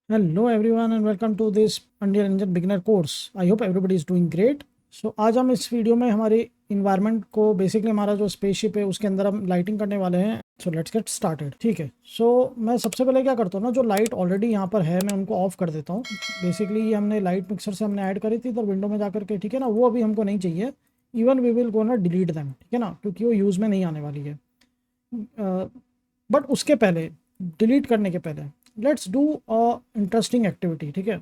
Hello everyone and welcome to this Unreal Engine beginner course. I hope everybody is doing great. So आज हम इस video में हमारे environment को basically हमारा जो स्पेसशिप है उसके अंदर हम लाइटिंग करने वाले हैं. So let's get started. ठीक है. सो मैं सबसे पहले क्या करता हूँ ना, जो लाइट ऑलरेडी यहाँ पर है मैं उनको ऑफ कर देता हूँ. बेसिकली ये हमने लाइट मिक्सर से हमने ऐड करी थी तो विंडो में जाकर के, ठीक है ना, वो अभी हमको नहीं चाहिए. इवन वी विल गो ना डिलीट दैम, ठीक है ना, क्योंकि वो यूज़ में नहीं आने वाली है. बट उसके पहले, डिलीट करने के पहले, let's do a interesting activity. ठीक है.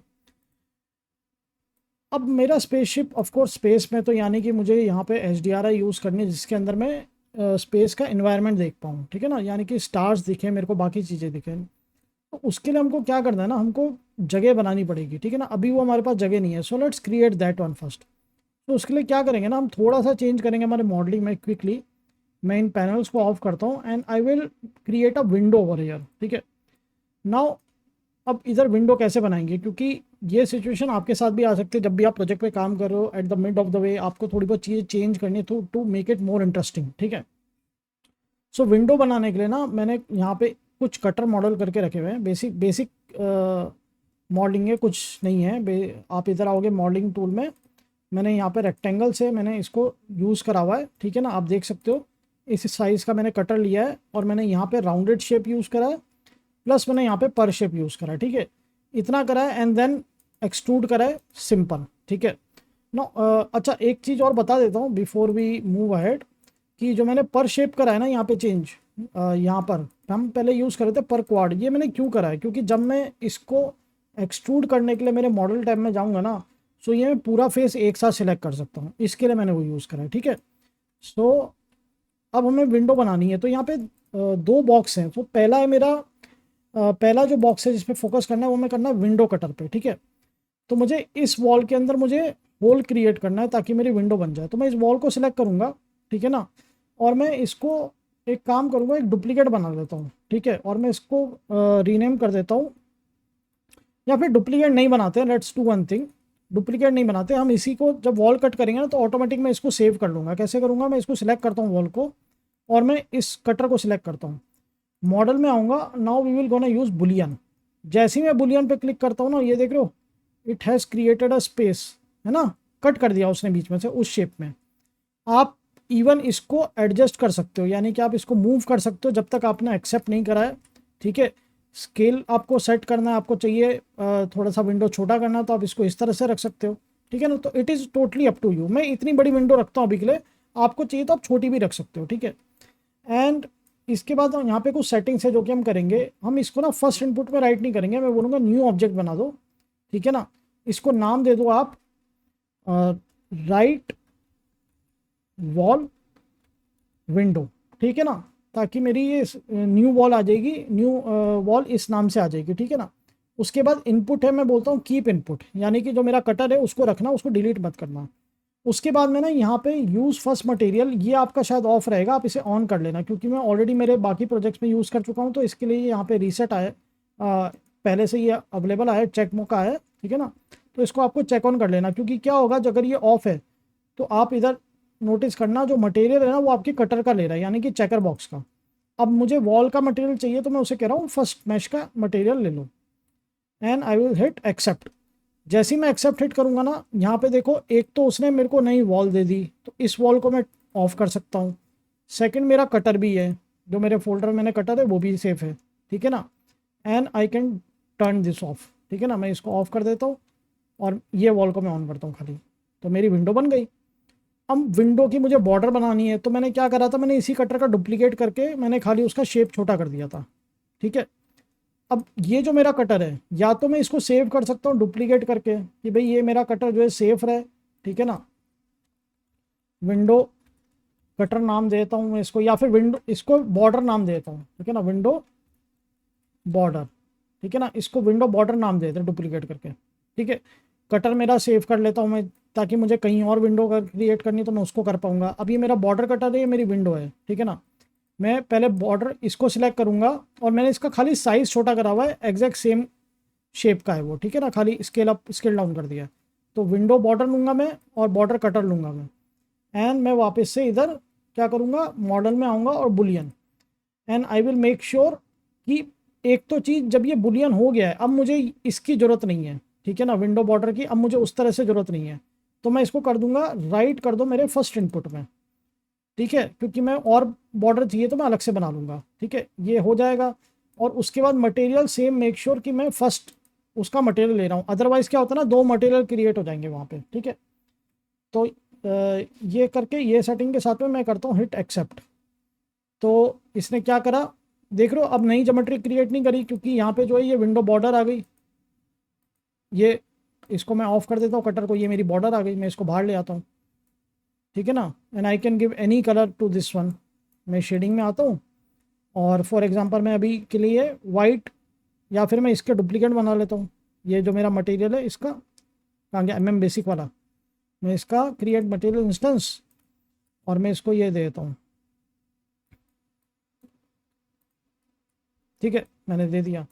अब मेरा स्पेसशिप ऑफ कोर्स स्पेस में, तो यानी कि मुझे यहाँ पे HDRI यूज़ करनी है जिसके अंदर मैं स्पेस का इन्वायरमेंट देख पाऊँ. ठीक है ना, यानी कि स्टार्स दिखे मेरे को, बाकी चीज़ें दिखें. तो उसके लिए हमको क्या करना है ना, हमको जगह बनानी पड़ेगी. ठीक है ना, अभी वो हमारे पास जगह नहीं है. So let's create that one first. तो उसके लिए क्या करेंगे ना, हम थोड़ा सा चेंज करेंगे हमारे मॉडलिंग में क्विकली. मैं इन पैनल्स को ऑफ करता हूँ and I will create a window over here. ठीक है. नाउ अब इधर विंडो कैसे बनाएंगे, क्योंकि ये सिचुएशन आपके साथ भी आ सकती है जब भी आप प्रोजेक्ट पे काम कर रहे हो. At the mid of the way आपको थोड़ी बहुत चीज़ें चेंज करनी है to make it more interesting. ठीक है. सो विंडो बनाने के लिए ना मैंने यहाँ पे कुछ कटर मॉडल करके रखे हुए हैं. बेसिक बेसिक मॉडलिंग है, कुछ नहीं है. आप इधर आओगे मॉडलिंग टूल में, मैंने यहाँ पे रेक्टेंगल से मैंने इसको यूज़ करा हुआ है. ठीक है ना, आप देख सकते हो इस साइज़ का मैंने कटर लिया है और मैंने यहाँ पे राउंडेड शेप यूज़ करा है, प्लस मैंने यहाँ पे पर शेप यूज़ करा है. ठीक है. इतना करा है एंड देन एक्सट्रूड करा है सिंपल. ठीक है. नो अच्छा, एक चीज़ और बता देता हूँ बिफोर वी मूव अहेड, कि जो मैंने पर शेप करा है ना यहाँ पे चेंज, यहाँ पर हम पहले यूज़ कर रहे थे पर क्वाड. ये मैंने क्यों करा है, क्योंकि जब मैं इसको एक्सट्रूड करने के लिए मेरे मॉडल टैब में जाऊँगा ना, सो ये मैं पूरा फेस एक साथ सिलेक्ट कर सकता हूँ. इसके लिए मैंने वो यूज़ करा है. ठीक है. सो अब हमें विंडो बनानी है. तो यहाँ पे दो बॉक्स हैं. तो पहला है मेरा, पहला जो बॉक्स है जिस पे फोकस करना है वो मैं करना है विंडो कटर पे. ठीक है. तो मुझे इस वॉल के अंदर मुझे होल क्रिएट करना है ताकि मेरी विंडो बन जाए. तो मैं इस वॉल को सिलेक्ट करूँगा. ठीक है ना, और मैं इसको एक काम करूँगा, एक डुप्लीकेट बना देता हूँ. ठीक है. और मैं इसको रीनेम कर देता हूँ, या फिर डुप्लीकेट नहीं बनाते हैं, let's do one thing. Duplicate नहीं बनाते हम, इसी को जब वॉल कट करेंगे ना तो ऑटोमेटिक मैं इसको सेव कर लूँगा. कैसे करूँगा, मैं इसको सिलेक्ट करता हूँ वॉल को, और मैं इस कटर को सिलेक्ट करता हूँ. मॉडल में आऊँगा. Now we will gonna use Boolean. जैसे ही मैं बुलियन पे क्लिक करता हूँ ना, ये देख रहे हो, it has created a space, है ना, कट कर दिया उसने बीच में से उस शेप में. आप इवन इसको एडजस्ट कर सकते हो, यानी कि आप इसको मूव कर सकते हो जब तक आपने एक्सेप्ट नहीं करा है. ठीक है. स्केल आपको सेट करना है, आपको चाहिए थोड़ा सा विंडो छोटा करना, तो आप इसको इस तरह से रख सकते हो. ठीक है ना. तो it is totally up to you. मैं इतनी बड़ी विंडो रखता हूँ अभी के लिए, आपको चाहिए तो आप छोटी भी रख सकते हो. ठीक है. एंड इसके बाद यहाँ पे कुछ सेटिंग्स है जो कि हम करेंगे. हम इसको ना फर्स्ट इनपुट में राइट नहीं करेंगे, मैं बोलूँगा न्यू ऑब्जेक्ट बना दो. ठीक है ना. इसको नाम दे दो आप राइट वॉल विंडो. ठीक है ना, ताकि मेरी ये न्यू वॉल आ जाएगी, न्यू वॉल इस नाम से आ जाएगी. ठीक है ना. उसके बाद इनपुट है, मैं बोलता हूँ कीप इनपुट, यानी कि जो मेरा कटर है उसको रखना, उसको डिलीट मत करना. उसके बाद मैं ना यहाँ पे यूज़ फर्स्ट मटेरियल, ये आपका शायद ऑफ रहेगा, आप इसे ऑन कर लेना, क्योंकि मैं ऑलरेडी मेरे बाकी प्रोजेक्ट्स में यूज़ कर चुका हूँ. तो इसके लिए यहाँ पे रीसेट आए, पहले से ये अवेलेबल आया, चेक मौका है. ठीक है ना. तो इसको आपको चेक ऑन कर लेना, क्योंकि क्या होगा अगर ये ऑफ है तो आप इधर नोटिस करना, जो मटेरियल है ना वो आपकी कटर का ले रहा है, यानी कि चेकर बॉक्स का. अब मुझे वॉल का मटेरियल चाहिए तो मैं उसे कह रहा हूँ फर्स्ट मैश का मटेरियल ले लो and I will hit accept. जैसे ही मैं एक्सेप्ट हिट करूँगा ना, यहाँ पे देखो, एक तो उसने मेरे को नई वॉल दे दी, तो इस वॉल को मैं ऑफ कर सकता हूँ. सेकंड, मेरा कटर भी है, जो मेरे फोल्डर में मैंने कटर है वो भी सेफ है. ठीक है ना. And I can turn this of. ठीक है ना, मैं इसको ऑफ कर देता हूँ और ये वॉल को मैं ऑन करता हूँ खाली, तो मेरी विंडो बन गई. अब विंडो की मुझे बॉर्डर बनानी है, तो मैंने क्या करा था, मैंने इसी कटर का डुप्लीकेट करके मैंने खाली उसका शेप छोटा कर दिया था. ठीक है. अब ये जो मेरा कटर है, या तो मैं इसको सेव कर सकता हूँ डुप्लीकेट करके, कि भाई ये मेरा कटर जो है सेफ रहे. ठीक है ना. विंडो कटर नाम देता हूँ मैं इसको, या फिर विंडो, इसको बॉर्डर नाम देता हूँ. ठीक है ना, विंडो बॉर्डर. ठीक है ना, इसको विंडो बॉर्डर नाम देते हैं डुप्लीकेट करके. ठीक है. कटर मेरा सेव कर लेता हूँ मैं, ताकि मुझे कहीं और विंडो क्रिएट करनी तो मैं उसको कर पाऊंगा. अब ये मेरा बॉर्डर कटर है, ये मेरी विंडो है. ठीक है ना. मैं पहले बॉर्डर इसको सिलेक्ट करूंगा, और मैंने इसका खाली साइज़ छोटा करा हुआ है, एग्जैक्ट सेम शेप का है वो. ठीक है ना, खाली स्केल अप स्केल डाउन कर दिया. तो विंडो बॉर्डर लूँगा मैं और बॉर्डर कटर लूँगा मैं. एंड मैं वापस से इधर क्या करूँगा, मॉडल में आऊँगा और Boolean, and I will make sure कि एक तो चीज़, जब ये बुलियन हो गया है अब मुझे इसकी ज़रूरत नहीं है, ठीक है ना, विंडो बॉर्डर की अब मुझे उस तरह से ज़रूरत नहीं है। तो मैं इसको कर दूंगा राइट कर दो मेरे फर्स्ट इनपुट में, ठीक है, क्योंकि मैं और बॉर्डर चाहिए तो मैं अलग से बना लूँगा, ठीक है, ये हो जाएगा। और उसके बाद मटेरियल सेम मेक श्योर कि मैं फर्स्ट उसका मटेरियल ले रहा हूँ, अदरवाइज़ क्या होता है ना, दो मटेरियल क्रिएट हो जाएंगे वहाँ पे, ठीक है। तो ये करके ये सेटिंग के साथ में मैं करता हूँ हिट एक्सेप्ट। तो इसने क्या करा देख रहे हो, अब नई ज्योमेट्री क्रिएट नहीं करी, क्योंकि यहाँ पे जो है ये विंडो बॉर्डर आ गई। ये इसको मैं ऑफ कर देता हूँ कटर को, ये मेरी बॉर्डर आ गई, मैं इसको बाहर ले आता हूँ, ठीक है ना। And I can give any colour to this one. मैं शेडिंग में आता हूँ और फॉर एग्जांपल मैं अभी के लिए वाइट, या फिर मैं इसके डुप्लीकेट बना लेता हूँ। ये जो मेरा मटेरियल है इसका कहाँ गया, एमएम बेसिक वाला, मैं इसका क्रिएट मटेरियल इंस्टेंस और मैं इसको ये दे देता हूँ, ठीक है, मैंने दे दिया।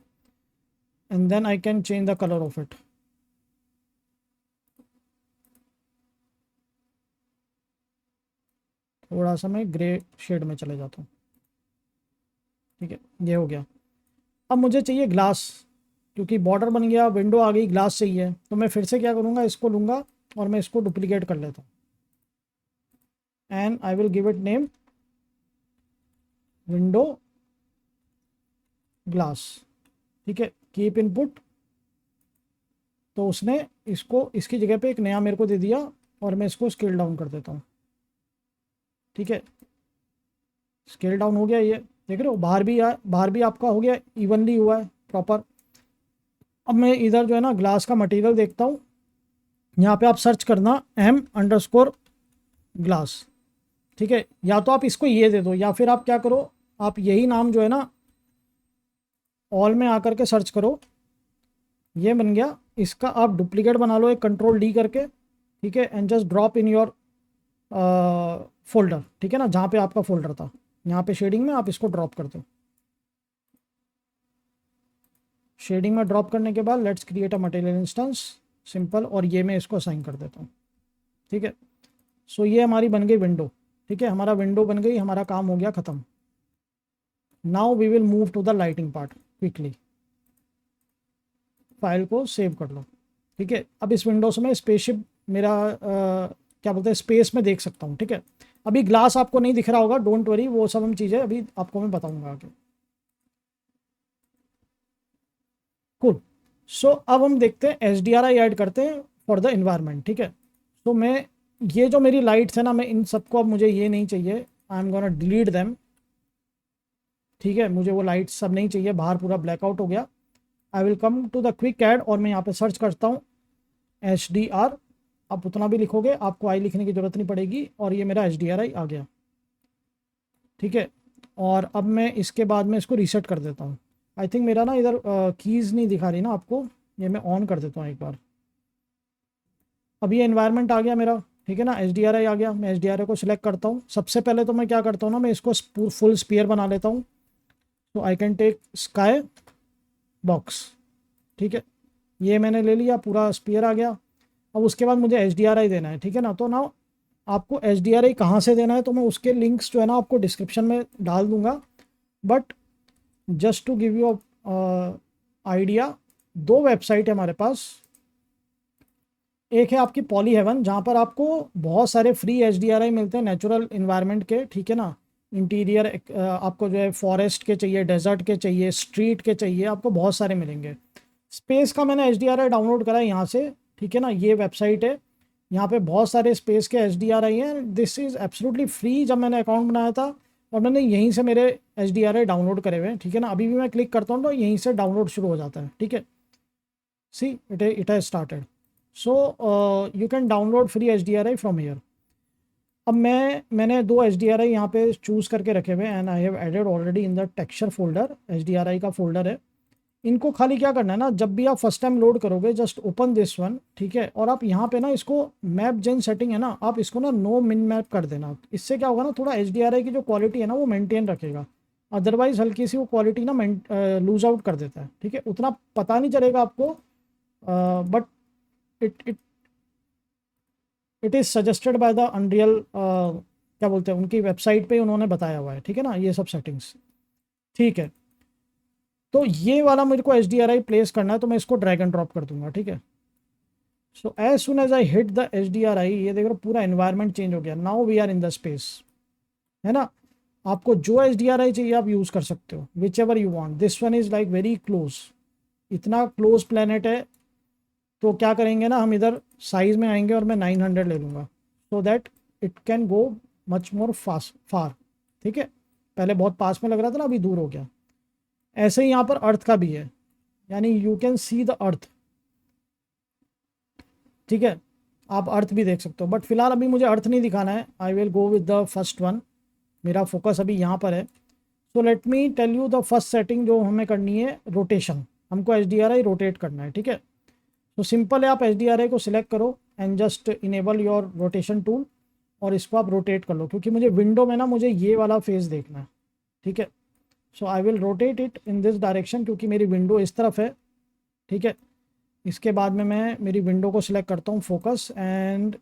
And then I can change the colour of it. थोड़ा सा मैं ग्रे शेड में चले जाता हूँ, ठीक है, ये हो गया। अब मुझे चाहिए ग्लास, क्योंकि बॉर्डर बन गया, विंडो आ गई, ग्लास चाहिए। तो मैं फिर से क्या करूँगा, इसको लूँगा और मैं इसको डुप्लीकेट कर लेता हूँ and I will give it name window glass, ठीक है, कीप इनपुट। तो उसने इसको इसकी जगह पे एक नया मेरे को दे दिया और मैं इसको स्केल डाउन कर देता हूँ, ठीक है, स्केल डाउन हो गया। ये देख रहे हो बाहर भी आपका हो गया, इवनली हुआ है प्रॉपर। अब मैं इधर जो है ना ग्लास का मटेरियल देखता हूँ, यहाँ पे आप सर्च करना m_ग्लास, ठीक है, या तो आप इसको ये दे दो या फिर आप क्या करो, आप यही नाम जो है ना ऑल में आकर के सर्च करो, ये बन गया। इसका आप डुप्लीकेट बना लो एक कंट्रोल डी करके, ठीक है, and just drop in your folder, ठीक है ना, जहाँ पे आपका फोल्डर था, यहाँ पे शेडिंग में आप इसको ड्रॉप कर दो। शेडिंग में ड्रॉप करने के बाद let's create a material instance, simple, और ये मैं इसको असाइन कर देता हूँ, ठीक है। सो ये हमारी बन गई विंडो, ठीक है, हमारा विंडो बन गई, हमारा काम हो गया ख़त्म। Now we will move to the lighting part quickly. File को सेव कर लो, ठीक है। अब इस विंडोज में स्पेसशिप मेरा क्या बोलते हैं स्पेस में देख सकता हूँ, ठीक है। अभी ग्लास आपको नहीं दिख रहा होगा, डोंट वरी, वो सब हम चीज़ें अभी आपको मैं बताऊंगा आगे। कूल। सो अब हम देखते हैं HDRI ऐड करते हैं फॉर द इन्वायरमेंट, ठीक है। तो मैं ये जो मेरी लाइट्स है ना, मैं इन सबको, अब मुझे ये नहीं चाहिए, आई एम गोना डिलीट देम, ठीक है, मुझे वो लाइट्स सब नहीं चाहिए, बाहर पूरा ब्लैकआउट हो गया। I will come to the quick add और मैं यहाँ पे सर्च करता हूँ HDR। आप उतना भी लिखोगे, आपको आई लिखने की ज़रूरत नहीं पड़ेगी, और ये मेरा HDRI आ गया, ठीक है। और अब मैं इसके बाद में इसको रीसेट कर देता हूँ। आई थिंक मेरा ना इधर कीज़ नहीं दिखा रही ना आपको, ये मैं ऑन कर देता हूँ एक बार। अब ये एनवायरनमेंट आ गया मेरा, ठीक है ना, HDRI आ गया। मैं HDRI को सिलेक्ट करता हूँ। सबसे पहले तो मैं क्या करता हूँ ना, मैं इसको फुल स्पीयर बना लेता हूँ। तो I can take sky box, ठीक है, ये मैंने ले लिया, पूरा स्पीयर आ गया। अब उसके बाद मुझे HDRI देना है, ठीक है ना। तो ना आपको HDRI कहाँ से देना है, तो मैं उसके लिंक्स जो है ना आपको डिस्क्रिप्शन में डाल दूंगा। But just to give you idea, दो वेबसाइट है हमारे पास। एक है आपकी पॉली हेवन, जहाँ पर आपको बहुत सारे फ्री HDRI मिलते हैं नेचुरल इन्वायरमेंट के, ठीक है ना। इंटीरियर आपको जो है फॉरेस्ट के चाहिए, डेजर्ट के चाहिए, स्ट्रीट के चाहिए, आपको बहुत सारे मिलेंगे। स्पेस का मैंने HDRI डाउनलोड करा है यहाँ से, ठीक है ना, ये वेबसाइट है। यहाँ पे बहुत सारे स्पेस के HDRI हैं। This is absolutely free. जब मैंने अकाउंट बनाया था और मैंने यहीं से मेरे HDRI डाउनलोड करे हुए हैं, ठीक है ना। अभी भी मैं क्लिक करता हूँ तो यहीं से डाउनलोड शुरू हो जाता है, ठीक है। See it has started. So you can download free HDRI from here. अब मैंने दो HDRI यहाँ पे चूज़ करके रखे हुए हैं and I have added already in the texture folder. HDRI का फोल्डर है। इनको खाली क्या करना है ना, जब भी आप फर्स्ट टाइम लोड करोगे जस्ट ओपन दिस वन, ठीक है, और आप यहाँ पे ना इसको मैप जेन सेटिंग है ना, आप इसको ना नो मिन मैप कर देना। इससे क्या होगा ना, थोड़ा HDRI की जो क्वालिटी है ना वो मेंटेन रखेगा। अदरवाइज हल्की सी वो क्वालिटी ना लूज आउट कर देता है, ठीक है। उतना पता नहीं चलेगा आपको, but it it it is suggested by the unreal, क्या बोलते हैं, उनकी वेबसाइट पे उन्होंने बताया हुआ है, ठीक है ना, ये सब सेटिंग्स, ठीक है। तो ये वाला मेरे को HDRI प्लेस करना है, तो मैं इसको ड्रैग एंड ड्रॉप कर दूंगा, ठीक है। So as soon as I hit the HDRI, ये देख रहे हो पूरा एनवायरनमेंट चेंज हो गया। Now we are in the space, है ना। आपको जो HDRI चाहिए आप यूज़ कर सकते हो, which ever you want. This one is like very close, इतना क्लोज प्लेनेट है। तो क्या करेंगे ना, हम इधर साइज में आएंगे और मैं 900 ले लूँगा, so that it can go much more fast far, ठीक है। पहले बहुत पास में लग रहा था ना, अभी दूर हो गया। ऐसे ही यहाँ पर अर्थ का भी है, यानी you can see the earth, ठीक है। आप अर्थ भी देख सकते हो, बट फिलहाल अभी मुझे अर्थ नहीं दिखाना है। I will go with the first one, मेरा फोकस अभी यहाँ पर है। So let me tell you the first setting जो हमें करनी है, रोटेशन। हमको HDRI रोटेट करना है, ठीक है। तो सिंपल है, आप HDRI को सिलेक्ट करो and just enable your rotation tool, और इसको आप रोटेट कर लो, क्योंकि मुझे विंडो में ना मुझे ये वाला फेस देखना है, ठीक है। So I will rotate it in this direction, क्योंकि मेरी विंडो इस तरफ है, ठीक है। इसके बाद में मैं मेरी विंडो को सिलेक्ट करता हूँ, focus, and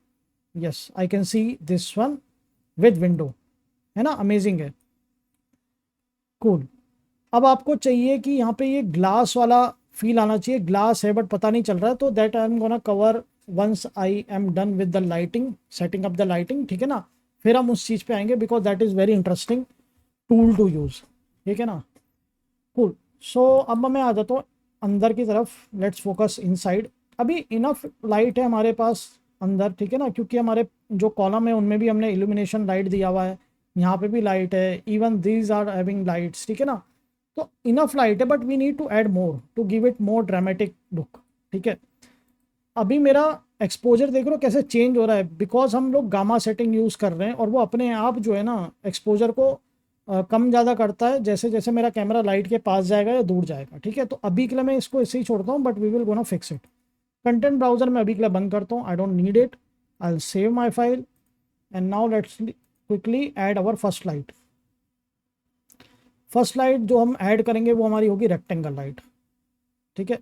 yes I can see this one with window, है ना। अमेजिंग है, कूल। अब आपको चाहिए कि यहाँ पे ये ग्लास वाला फील आना चाहिए। ग्लास है बट पता नहीं चल रहा है, तो that I am gonna cover once I am done with the lighting, setting up the lighting, ठीक है ना। फिर हम उस चीज़ पे आएंगे, because that is very interesting tool to use, ठीक है ना। कूल। सो अब मैं आ जाता हूँ अंदर की तरफ, लेट्स फोकस इनसाइड। अभी इनफ लाइट है हमारे पास अंदर, ठीक है ना, क्योंकि हमारे जो कॉलम है उनमें भी हमने इल्यूमिनेशन लाइट दिया हुआ है, यहाँ पे भी लाइट है, even these are having lights, ठीक है ना। तो इनफ लाइट है, but we need to add more to give it more dramatic look, ठीक है। अभी मेरा एक्सपोजर देख रहे हो कैसे चेंज हो रहा है, बिकॉज हम लोग गामा सेटिंग यूज़ कर रहे हैं, और वो अपने आप जो है ना एक्सपोजर को कम ज़्यादा करता है जैसे जैसे मेरा कैमरा लाइट के पास जाएगा या दूर जाएगा, ठीक है। तो अभी के लिए मैं इसको ऐसे ही छोड़ता हूँ, but we will gonna fix it. Content browser में अभी के लिए बंद करता हूँ, I don't need it. I will save my file, and now let's quickly add our first light. First light जो हम ऐड करेंगे वो हमारी होगी रेक्टेंगल लाइट, ठीक है।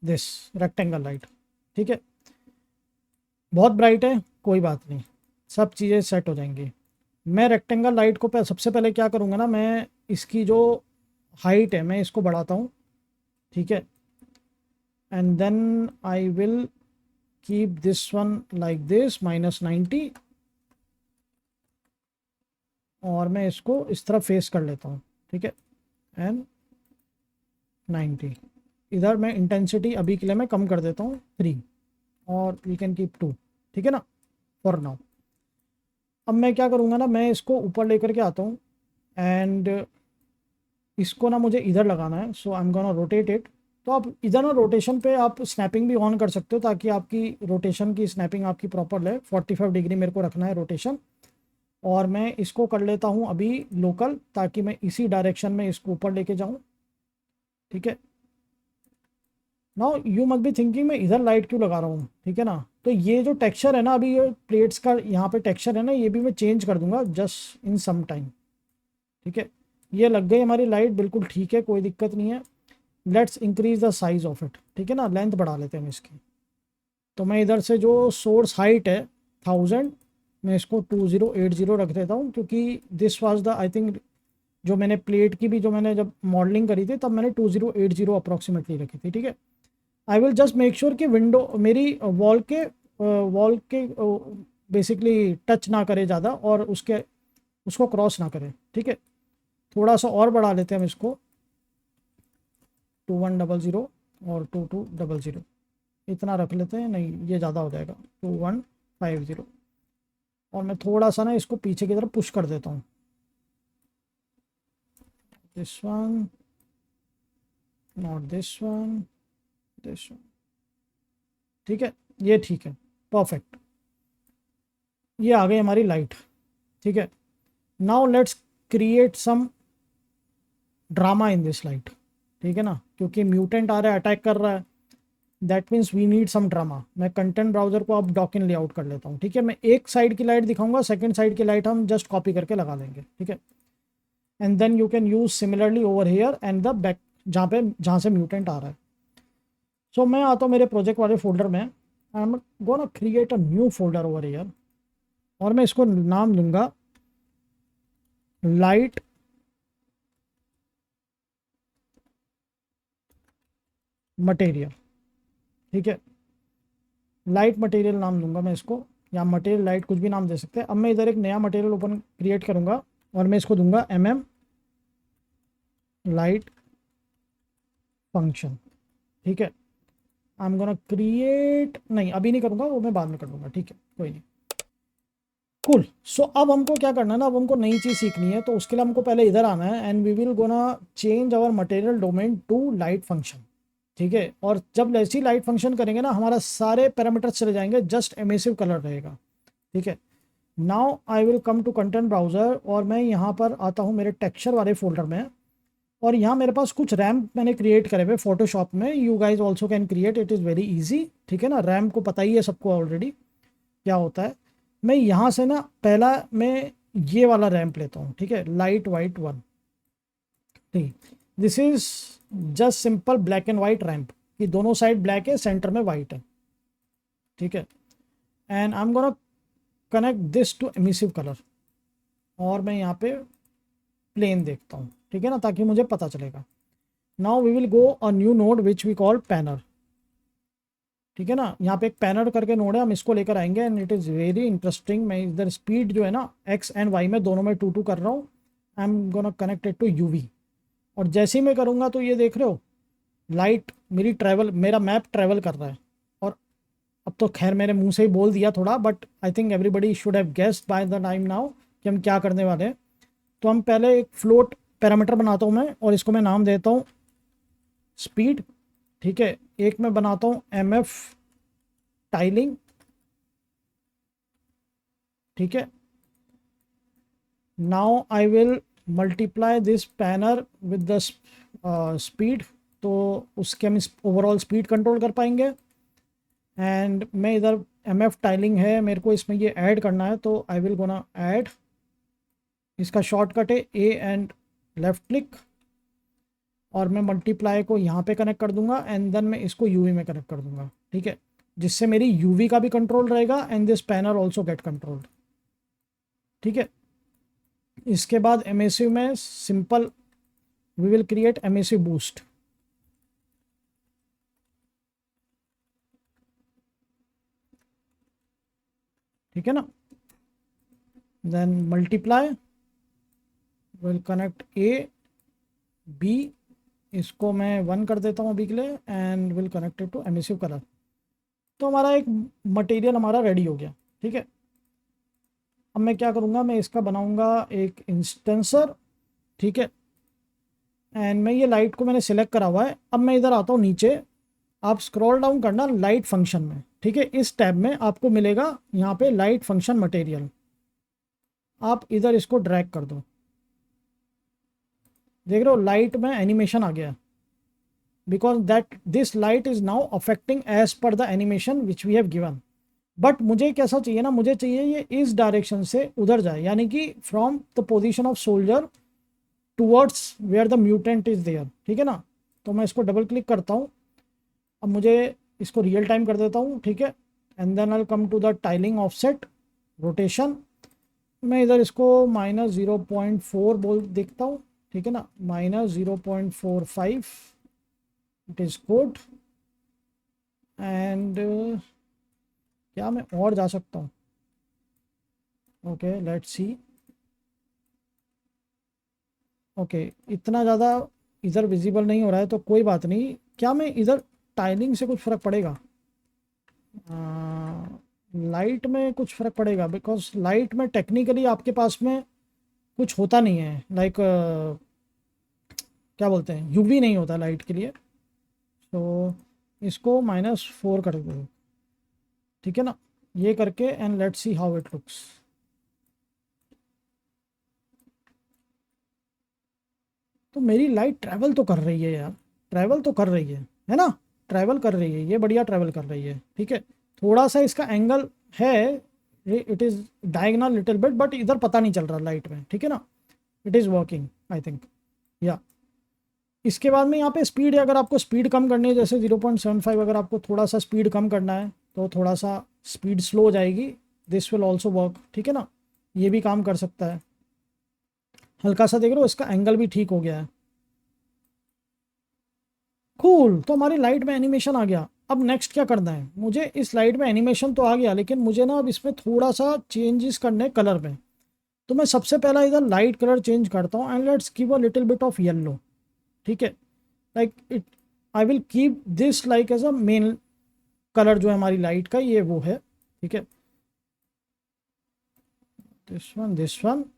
दिस रेक्टेंगल लाइट, ठीक है। बहुत ब्राइट है, कोई बात नहीं, सब चीज़ें सेट हो जाएंगी। मैं रेक्टेंगल लाइट को सबसे पहले क्या करूँगा ना, मैं इसकी जो हाइट है मैं इसको बढ़ाता हूँ, ठीक है। And then I will keep this one like this -90, और मैं इसको इस तरह फेस कर लेता हूँ, ठीक है। एंड 90, इधर मैं इंटेंसिटी अभी के लिए मैं कम कर देता हूँ 3, और वी कैन कीप 2, ठीक है ना, फॉर नाउ। अब मैं क्या करूँगा ना, मैं इसको ऊपर लेकर के आता हूँ, एंड इसको ना मुझे इधर लगाना है, so I am gonna rotate it. तो आप इधर ना रोटेशन पे आप स्नैपिंग भी ऑन कर सकते हो, ताकि आपकी रोटेशन की स्नैपिंग आपकी प्रॉपर ले। 45 डिग्री मेरे को रखना है रोटेशन, और मैं इसको कर लेता हूँ अभी लोकल, ताकि मैं इसी डायरेक्शन में इसको ऊपर लेके जाऊँ, ठीक है। Now you must be thinking मैं इधर लाइट क्यों लगा रहा हूँ, ठीक है ना। तो ये जो टेक्सचर है ना, अभी ये प्लेट्स का यहाँ पे टेक्सचर है ना, ये भी मैं चेंज कर दूंगा जस्ट इन सम टाइम, ठीक है। ये लग गई हमारी लाइट, बिल्कुल ठीक है, कोई दिक्कत नहीं है। Let's increase the size of it, ठीक है ना, लेंथ बढ़ा लेते हैं हम इसकी। तो मैं इधर से जो सोर्स हाइट है 1000, मैं इसको 2080 रख देता हूँ, क्योंकि this was the I think, जो मैंने प्लेट की भी जो मैंने जब मॉडलिंग करी थी तब मैंने 2080 अप्रॉक्सीमेटली रखी थी, ठीक है। I will just make sure कि विंडो मेरी वॉल के बेसिकली टच ना करे ज़्यादा, और उसको क्रॉस ना करे, ठीक है। थोड़ा सा और बढ़ा लेते हैं हम इसको, 2100 और 2200, इतना रख लेते हैं, नहीं ये ज़्यादा हो जाएगा, 2150। और मैं थोड़ा सा ना इसको पीछे की तरफ पुश कर देता हूँ, this one, not this one, this one, ठीक है। ये ठीक है, परफेक्ट। ये आ गई हमारी लाइट, ठीक है। Now let's create some drama in this light, ठीक है ना, क्योंकि म्यूटेंट आ रहा है, अटैक कर रहा है, that means we need some drama. मैं कंटेंट ब्राउजर को अब डॉक इन लेआउट कर लेता हूँ, ठीक है। मैं एक साइड की लाइट दिखाऊंगा, सेकंड साइड की लाइट हम जस्ट कॉपी करके लगा लेंगे, ठीक है। And then you can use similarly over here and the back, जहाँ से म्यूटेंट आ रहा है। सो मैं आता हूँ मेरे प्रोजेक्ट वाले फोल्डर में, आई am gonna create a new folder over here, और मैं इसको नाम दूंगा लाइट मटेरियल, ठीक है, लाइट मटेरियल नाम दूंगा मैं इसको, या मटेरियल लाइट कुछ भी नाम दे सकते हैं। अब मैं इधर एक नया मटेरियल ओपन क्रिएट करूंगा और मैं इसको दूंगा लाइट फंक्शन, ठीक है। आई एम गोना क्रिएट, नहीं अभी नहीं करूंगा, वो मैं बाद में कर दूंगा, ठीक है, कोई नहीं। कूल। सो अब हमको क्या करना है ना, अब हमको नई चीज़ सीखनी है, तो उसके लिए हमको पहले इधर आना है and we will gonna change our material domain to light function, ठीक है। और जब जैसे ही लाइट फंक्शन करेंगे ना, हमारा सारे पैरामीटर्स चले जाएंगे, जस्ट एमिसिव कलर रहेगा, ठीक है। Now I will come to content browser और मैं यहाँ पर आता हूँ मेरे टेक्सचर वाले फोल्डर में, और यहाँ मेरे पास कुछ रैम्प मैंने क्रिएट करे हुए फोटोशॉप में। You guys also can create, it is very easy, ठीक है ना। रैम्प को पता ही है सबको ऑलरेडी क्या होता है। मैं यहाँ से ना पहला मैं ये वाला रैम्प लेता हूँ, ठीक है, लाइट वाइट वन, ठीक। This is just simple black and white ramp, कि दोनों साइड ब्लैक है, सेंटर में वाइट है, ठीक है। And I am gonna connect this to emissive colour, और मैं यहाँ पे प्लेन देखता हूँ, ठीक है ना, ताकि मुझे पता चलेगा। Now we will go a new node which we call panner, ठीक है ना। यहाँ पे एक पैनर करके नोड है, हम इसको लेकर आएंगे and it is very interesting. मैं इधर स्पीड जो है ना एक्स एंड वाई में दोनों में 2 कर रहा हूँ। I am gonna connected to UV, और जैसे ही मैं करूँगा तो ये देख रहे हो लाइट मेरी ट्रैवल, मेरा मैप ट्रैवल कर रहा है। और अब तो खैर मेरे मुंह से ही बोल दिया थोड़ा, but I think everybody should have guessed by the time now कि हम क्या करने वाले हैं। तो हम पहले एक फ्लोट पैरामीटर बनाता हूँ मैं, और इसको मैं नाम देता हूँ स्पीड, ठीक है। एक मैं बनाता हूँ एमएफ टाइलिंग, ठीक है। Now I will multiply this panner with the speed, तो उसके हम ओवरऑल स्पीड कंट्रोल कर पाएंगे। एंड मैं इधर एमएफ टाइलिंग है, मेरे को इसमें ये ऐड करना है, तो आई विल गोना ऐड, इसका शॉर्टकट है ए एंड लेफ्ट क्लिक, और मैं मल्टीप्लाई को यहाँ पे कनेक्ट कर दूंगा एंड देन मैं इसको यूवी में कनेक्ट कर दूंगा, ठीक है, जिससे मेरी यूवी का भी कंट्रोल रहेगा and this panel also get controlled, ठीक है। इसके बाद एमएसिव में simple we will create emissive boost, ठीक है ना। Then multiply will connect A B, इसको मैं 1 कर देता हूँ अभी के लिए, and will connected to emissive colour. तो हमारा एक मटेरियल हमारा रेडी हो गया, ठीक है। अब मैं क्या करूँगा, मैं इसका बनाऊँगा एक इंस्टेंसर, ठीक है। एंड मैं ये लाइट को मैंने सिलेक्ट करा हुआ है। अब मैं इधर आता हूँ नीचे, आप स्क्रॉल डाउन करना लाइट फंक्शन में, ठीक है। इस टैब में आपको मिलेगा यहाँ पे लाइट फंक्शन मटेरियल, आप इधर इसको ड्रैग कर दो, देख रहे हो लाइट में एनिमेशन आ गया, because that this light is now affecting as per the animation which we have given. But मुझे कैसा चाहिए ना, मुझे चाहिए ये इस डायरेक्शन से उधर जाए, यानी कि from the position of soldier towards where the mutant is there, ठीक है ना। तो मैं इसको डबल क्लिक करता हूँ, अब मुझे इसको रियल टाइम कर देता हूँ, ठीक है। And then I come to the tiling offset rotation, मैं इधर इसको -0.4 बोल देखता हूँ, ठीक है ना, -0.45, इट इज़ गुड। एंड क्या मैं और जा सकता हूँ, ओके लेट्स सी, ओके इतना ज़्यादा इधर विजिबल नहीं हो रहा है तो कोई बात नहीं। क्या मैं इधर टाइलिंग से कुछ फ़र्क पड़ेगा, लाइट में कुछ फ़र्क पड़ेगा, बिकॉज लाइट में टेक्निकली आपके पास में कुछ होता नहीं है, लाइक क्या बोलते हैं, यूवी नहीं होता लाइट के लिए। तो इसको -4 कर दो, ठीक है ना, ये करके, and let's see how it looks. तो मेरी लाइट ट्रैवल तो कर रही है यार, ट्रैवल तो कर रही है ना, ट्रैवल कर रही है, ये बढ़िया ट्रैवल कर रही है, ठीक है। थोड़ा सा इसका एंगल है, it is diagonal little bit, but इधर पता नहीं चल रहा लाइट में, ठीक है ना। It is working I think, या इसके बाद में यहाँ पे स्पीड है, अगर आपको स्पीड कम करनी है जैसे 0.75, अगर आपको थोड़ा सा स्पीड कम करना है तो थोड़ा सा स्पीड स्लो हो जाएगी, दिस विल ऑल्सो वर्क, ठीक है ना, ये भी काम कर सकता है। हल्का सा देख रहे हो इसका एंगल भी ठीक हो गया है, कूल, तो हमारी लाइट में एनिमेशन आ गया। अब नेक्स्ट क्या करना है मुझे, इस लाइट में एनिमेशन तो आ गया, लेकिन मुझे ना अब इसमें थोड़ा सा चेंजेस करने हैं कलर में। तो मैं सबसे पहला इधर लाइट कलर चेंज करता हूँ and let's give a little bit of yellow. ठीक है, like it, I will keep this like as a main colour जो है हमारी लाइट का, ये वो है। ठीक है, this one,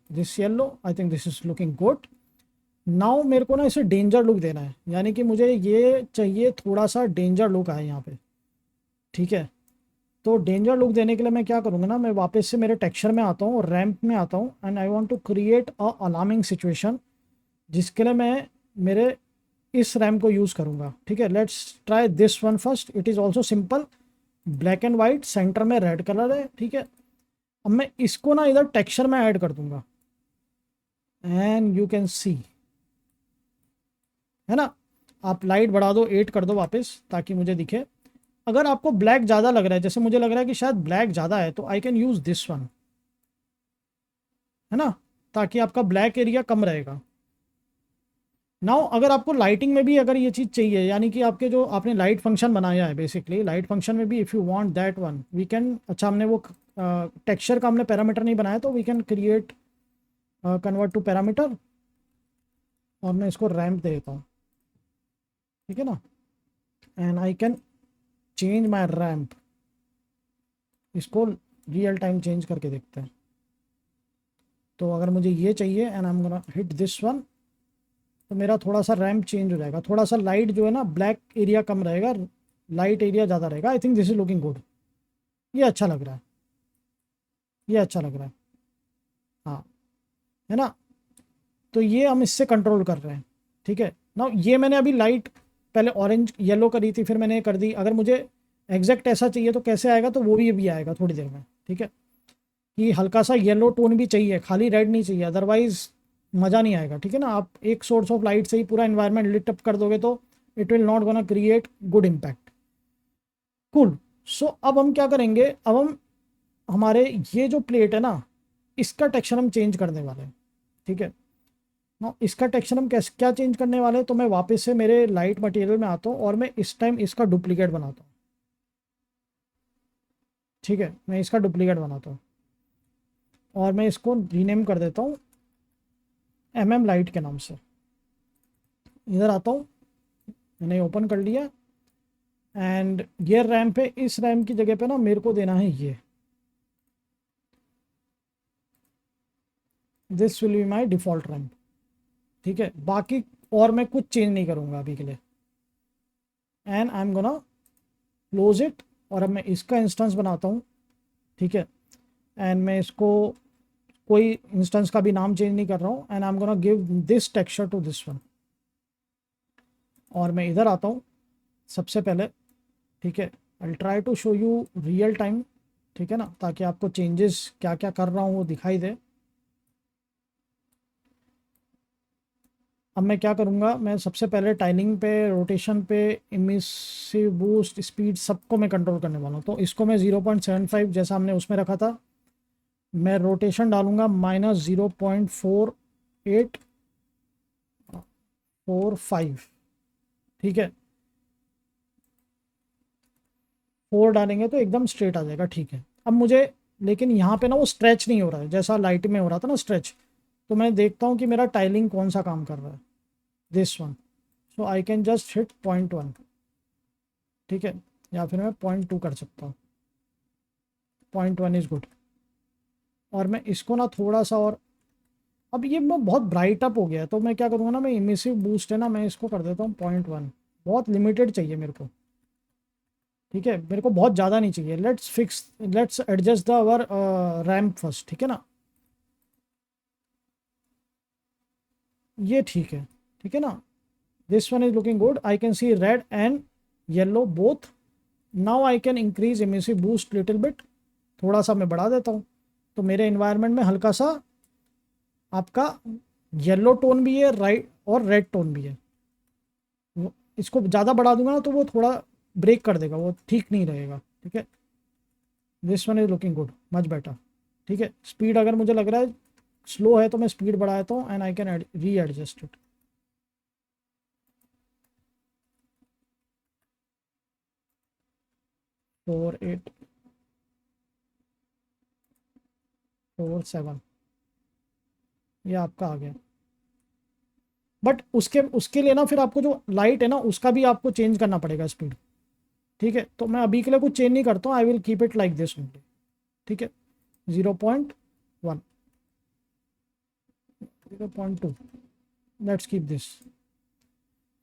this yellow, I think this is looking good. Now मेरे को ना इसे डेंजर लुक देना है, यानी कि मुझे ये चाहिए थोड़ा सा डेंजर लुक आए यहाँ पे। ठीक है, तो डेंजर लुक देने के लिए मैं क्या करूँगा ना, मैं वापस से मेरे टेक्सचर में आता हूँ, रैंप में आता हूँ and I want to create a alarming situation, जिसके लिए मैं मेरे इस रैम्प को यूज़ करूँगा। ठीक है, let's try this one first. It is also simple, black and white, centre में रेड कलर है। ठीक है, अब मैं इसको ना इधर टेक्सचर में ऐड कर दूंगा एंड यू कैन सी, है ना। आप लाइट बढ़ा दो, 8 कर दो वापस, ताकि मुझे दिखे। अगर आपको ब्लैक ज़्यादा लग रहा है, जैसे मुझे लग रहा है कि शायद ब्लैक ज़्यादा है, तो I can use this one, है ना, ताकि आपका ब्लैक एरिया कम रहेगा। नाउ अगर आपको लाइटिंग में भी अगर ये चीज़ चाहिए, यानी कि आपके जो आपने लाइट फंक्शन बनाया है, बेसिकली लाइट फंक्शन में भी if you want that one we can, अच्छा हमने वो टेक्सचर का हमने पैरामीटर नहीं बनाया, तो we can create convert to parameter, और मैं इसको रैम्प दे देता हूँ। ठीक है ना, and I can change my ramp, इसको रियल टाइम चेंज करके देखते हैं। तो अगर मुझे ये चाहिए and I am gonna hit this one, तो मेरा थोड़ा सा रैम्प चेंज हो जाएगा, थोड़ा सा लाइट जो है ना, ब्लैक एरिया कम रहेगा, लाइट एरिया ज़्यादा रहेगा। I think this is looking good, ये अच्छा लग रहा है, ये अच्छा लग रहा है, हाँ, है ना। तो ये हम इससे कंट्रोल कर रहे हैं। ठीक है ना, ये मैंने अभी लाइट पहले ऑरेंज येलो करी थी, फिर मैंने ये कर दी। अगर मुझे एग्जैक्ट ऐसा चाहिए तो कैसे आएगा, तो वो भी आएगा थोड़ी देर में। ठीक है, कि हल्का सा येलो टोन भी चाहिए, खाली रेड नहीं चाहिए, अदरवाइज मज़ा नहीं आएगा। ठीक है ना, आप एक सोर्स ऑफ लाइट से ही पूरा इन्वायरमेंट लिट अप कर दोगे तो it will not gonna create good impact. Cool, so अब हम क्या करेंगे, अब हम हमारे ये जो प्लेट है ना, इसका टेक्सचर हम चेंज करने वाले हैं। ठीक है ना, इसका टेक्सचर हम कैसे क्या चेंज करने वाले हैं, तो मैं वापस से मेरे लाइट मटेरियल में आता हूँ और मैं इस टाइम इसका डुप्लीकेट बनाता हूँ। ठीक है, मैं इसका डुप्लीकेट बनाता हूँ और मैं इसको रीनेम कर देता हूँ लाइट के नाम से। इधर आता हूँ, मैंने ओपन कर लिया एंड ये रैम पे, इस रैम की जगह पे ना मेरे को देना है ये, this will be my default RAM. ठीक है, बाकी और मैं कुछ चेंज नहीं करूँगा अभी के लिए and I am gonna close it. और अब मैं इसका इंस्टेंस बनाता हूँ। ठीक है, एंड मैं इसको कोई इंस्टेंस का भी नाम चेंज नहीं कर रहा हूँ and I am gonna give this texture to this one. और मैं इधर आता हूँ सबसे पहले। ठीक है, I try to show you real time, ठीक है ना, ताकि आपको चेंजेस क्या क्या कर रहा हूँ वो दिखाई दे। अब मैं क्या करूँगा, मैं सबसे पहले टाइलिंग पे, रोटेशन पे, इमिसिव बूस्ट, स्पीड, सबको मैं कंट्रोल करने वाला हूँ। तो इसको मैं 0.75 जैसा हमने उसमें रखा था, मैं रोटेशन डालूंगा -0.4845। ठीक है, 4 डालेंगे तो एकदम स्ट्रेट आ जाएगा। ठीक है, अब मुझे, लेकिन यहाँ पे ना वो स्ट्रेच नहीं हो रहा है जैसा लाइट में हो रहा था ना स्ट्रेच। तो मैं देखता हूँ कि मेरा टाइलिंग कौन सा काम कर रहा है, this one. So I can just hit 0.1। ठीक है, या फिर मैं 0.2 कर सकता हूँ, 0.1 इज़ गुड। और मैं इसको ना थोड़ा सा और, अब ये मैं बहुत ब्राइट अप हो गया है, तो मैं क्या करूँगा ना, मैं इमिसिव बूस्ट है ना, मैं इसको कर देता हूँ 0.1। बहुत लिमिटेड चाहिए मेरे को। ठीक है, मेरे को बहुत ज़्यादा नहीं चाहिए। Let's adjust the our ramp first. ठीक है ना, ये ठीक है। ठीक है ना, this one is looking good, I can see red and yellow both. Now I can increase emissive boost little bit, थोड़ा सा मैं बढ़ा देता हूँ, तो मेरे इन्वायरमेंट में हल्का सा आपका येलो टोन भी है, राइट, और रेड टोन भी है। इसको ज़्यादा बढ़ा दूंगा ना तो वो थोड़ा ब्रेक कर देगा, वो ठीक नहीं रहेगा। ठीक है, this one is looking good, much better. ठीक है, स्पीड अगर मुझे लग रहा है स्लो है तो मैं स्पीड बढ़ाता हूँ एंड आई कैन री एडजस्ट इट। 4847 ये आपका आ गया। बट उसके उसके लिए ना फिर आपको जो लाइट है ना उसका भी आपको चेंज करना पड़ेगा स्पीड। ठीक है, तो मैं अभी के लिए कुछ चेंज नहीं करता हूँ, आई will keep it like this only. ठीक है, 0.1, 0.2, लेट्स कीप दिस,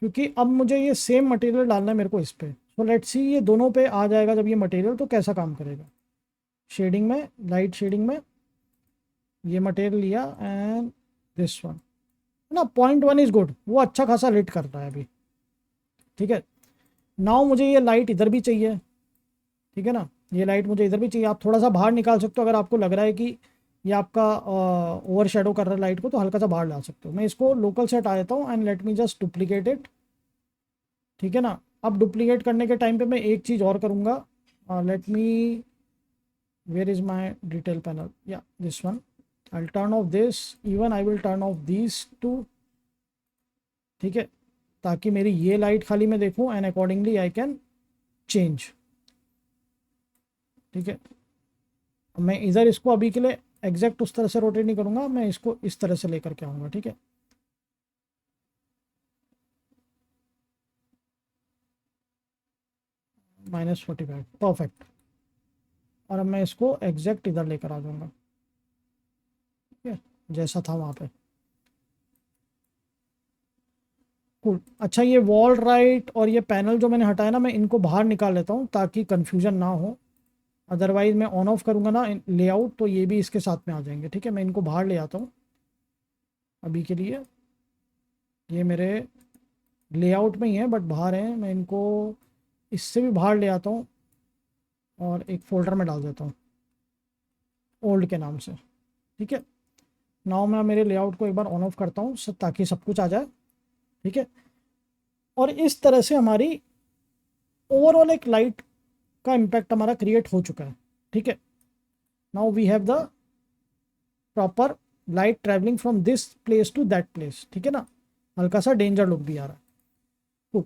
क्योंकि अब मुझे ये सेम मटेरियल डालना है मेरे को इस पे। सो लेट्स सी ये दोनों पे आ जाएगा जब ये मटेरियल तो कैसा काम करेगा। शेडिंग में, लाइट शेडिंग में ये मटेरियल लिया एंड दिस वन ना, 0.1 इज गुड, वो अच्छा खासा लिट कर रहा है अभी। ठीक है, नाउ मुझे ये लाइट इधर भी चाहिए। ठीक है ना, ये लाइट मुझे इधर भी चाहिए। आप थोड़ा सा बाहर निकाल सकते हो, अगर आपको लग रहा है कि ये आपका ओवर शेडो कर रहा है लाइट को, तो हल्का सा बाहर ला सकते हो। मैं इसको लोकल सेट आ जाता हूँ and let me just duplicate it. ठीक है ना, अब डुप्लीकेट करने के टाइम पे मैं एक चीज़ और करूँगा, let me, where is my detail panel, या this one, I will turn off this, even I will turn off this too. ठीक है, ताकि मेरी ये लाइट खाली मैं देखूँ and accordingly I can change. ठीक है, मैं इधर इसको अभी के लिए एग्जैक्ट उस तरह से रोटेट नहीं करूँगा, मैं इसको इस तरह से लेकर के आऊँगा। ठीक है, -45 परफेक्ट। और अब मैं इसको एग्जैक्ट इधर लेकर आ जाऊँगा। ठीक है, जैसा था वहाँ पे। कूल। अच्छा, ये वॉल राइट और ये पैनल जो मैंने हटाया ना, मैं इनको बाहर निकाल लेता हूँ ताकि कन्फ्यूजन ना हो। अदरवाइज मैं ऑन ऑफ करूँगा ना लेआउट, तो ये भी इसके साथ में आ जाएंगे। ठीक है, मैं इनको बाहर ले आता हूँ अभी के लिए। ये मेरे लेआउट में ही है बट बाहर है, मैं इनको इससे भी बाहर ले आता हूँ और एक फोल्डर में डाल देता हूँ ओल्ड के नाम से। ठीक है, नाउ मैं मेरे लेआउट को एक बार ऑन ऑफ करता हूँ ताकि सब कुछ आ जाए। ठीक है, और इस तरह से हमारी ओवरऑल एक लाइट का इम्पैक्ट हमारा क्रिएट हो चुका है। ठीक है, now we have the proper light travelling from this place to that place. ठीक है ना, हल्का सा डेंजर लुक भी आ रहा है। तो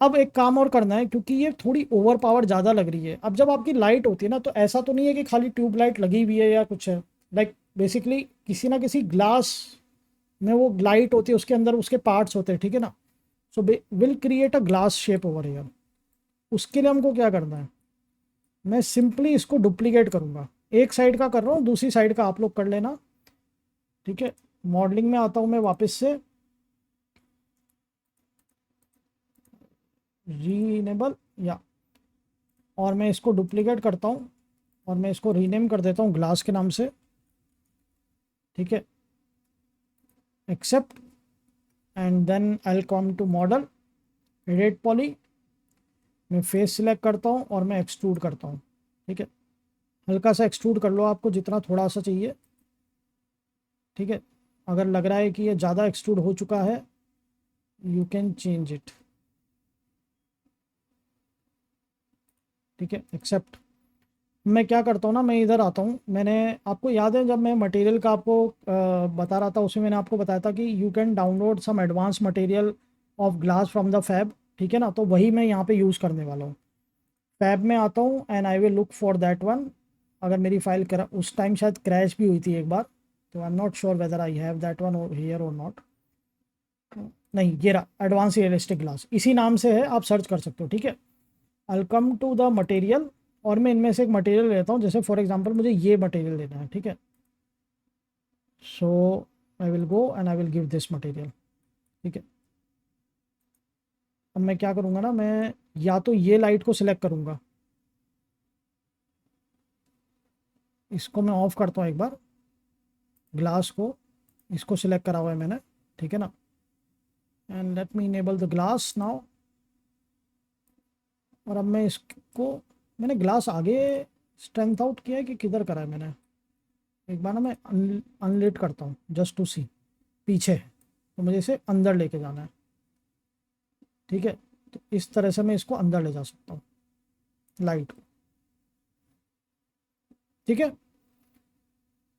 अब एक काम और करना है, क्योंकि ये थोड़ी ओवर पावर ज़्यादा लग रही है। अब जब आपकी लाइट होती है ना, तो ऐसा तो नहीं है कि खाली ट्यूब लाइट लगी हुई है या कुछ है। लाइक बेसिकली किसी ना किसी ग्लास में वो लाइट होती है, उसके अंदर उसके पार्ट्स होते हैं। ठीक है ना, so will create a glass shape over here. उसके लिए हमको क्या करना है, मैं सिंपली इसको डुप्लीकेट करूँगा। एक साइड का कर रहा हूँ, दूसरी साइड का आप लोग कर लेना। ठीक है, मॉडलिंग में आता हूँ मैं वापस से, रीनेबल, या, और मैं इसको डुप्लीकेट करता हूँ और मैं इसको रीनेम कर देता हूँ ग्लास के नाम से। ठीक है, except, and then I will come to model, edit poly, मैं फेस सिलेक्ट करता हूँ और मैं एक्सट्रूड करता हूँ। ठीक है, हल्का सा एक्सट्रूड कर लो आपको जितना थोड़ा सा चाहिए। ठीक है, अगर लग रहा है कि ये ज़्यादा एक्सट्रूड हो चुका है, यू कैन चेंज इट। ठीक है, एक्सेप्ट। मैं क्या करता हूँ ना, मैं इधर आता हूँ, मैंने आपको याद है जब मैं मटेरियल का आपको बता रहा था, उसमें मैंने आपको बताया था कि you can download some advance material of glass from the Fab. ठीक है ना, तो वही मैं यहाँ पे यूज़ करने वाला हूँ। फैब में आता हूँ and I will look for that one. अगर मेरी फाइल उस टाइम शायद क्रैश भी हुई थी एक बार, तो आई am not sure whether I have that one here और नॉट। नहीं, ये रहा, एडवांस रियलिस्टिक ग्लास, इसी नाम से है, आप सर्च कर सकते हो। ठीक है, आई कम टू द मटेरियल और मैं इनमें से एक मटेरियल लेता हूँ। जैसे फॉर एग्जांपल मुझे ये मटेरियल लेना है। ठीक है, so I will go and I will give this material. ठीक है, अब मैं क्या करूँगा ना, मैं या तो ये लाइट को सिलेक्ट करूँगा, इसको मैं ऑफ करता हूँ एक बार, ग्लास को, इसको सिलेक्ट करा हुआ है मैंने। ठीक है ना, and let me enable the glass now. और अब मैं इसको, मैंने ग्लास आगे स्ट्रेंथ आउट किया है कि किधर करा है मैंने, एक बार ना मैं अनलिट करता हूँ जस्ट टू सी, पीछे है तो मुझे इसे अंदर लेके जाना है। ठीक है, तो इस तरह से मैं इसको अंदर ले जा सकता हूँ लाइट को। ठीक है,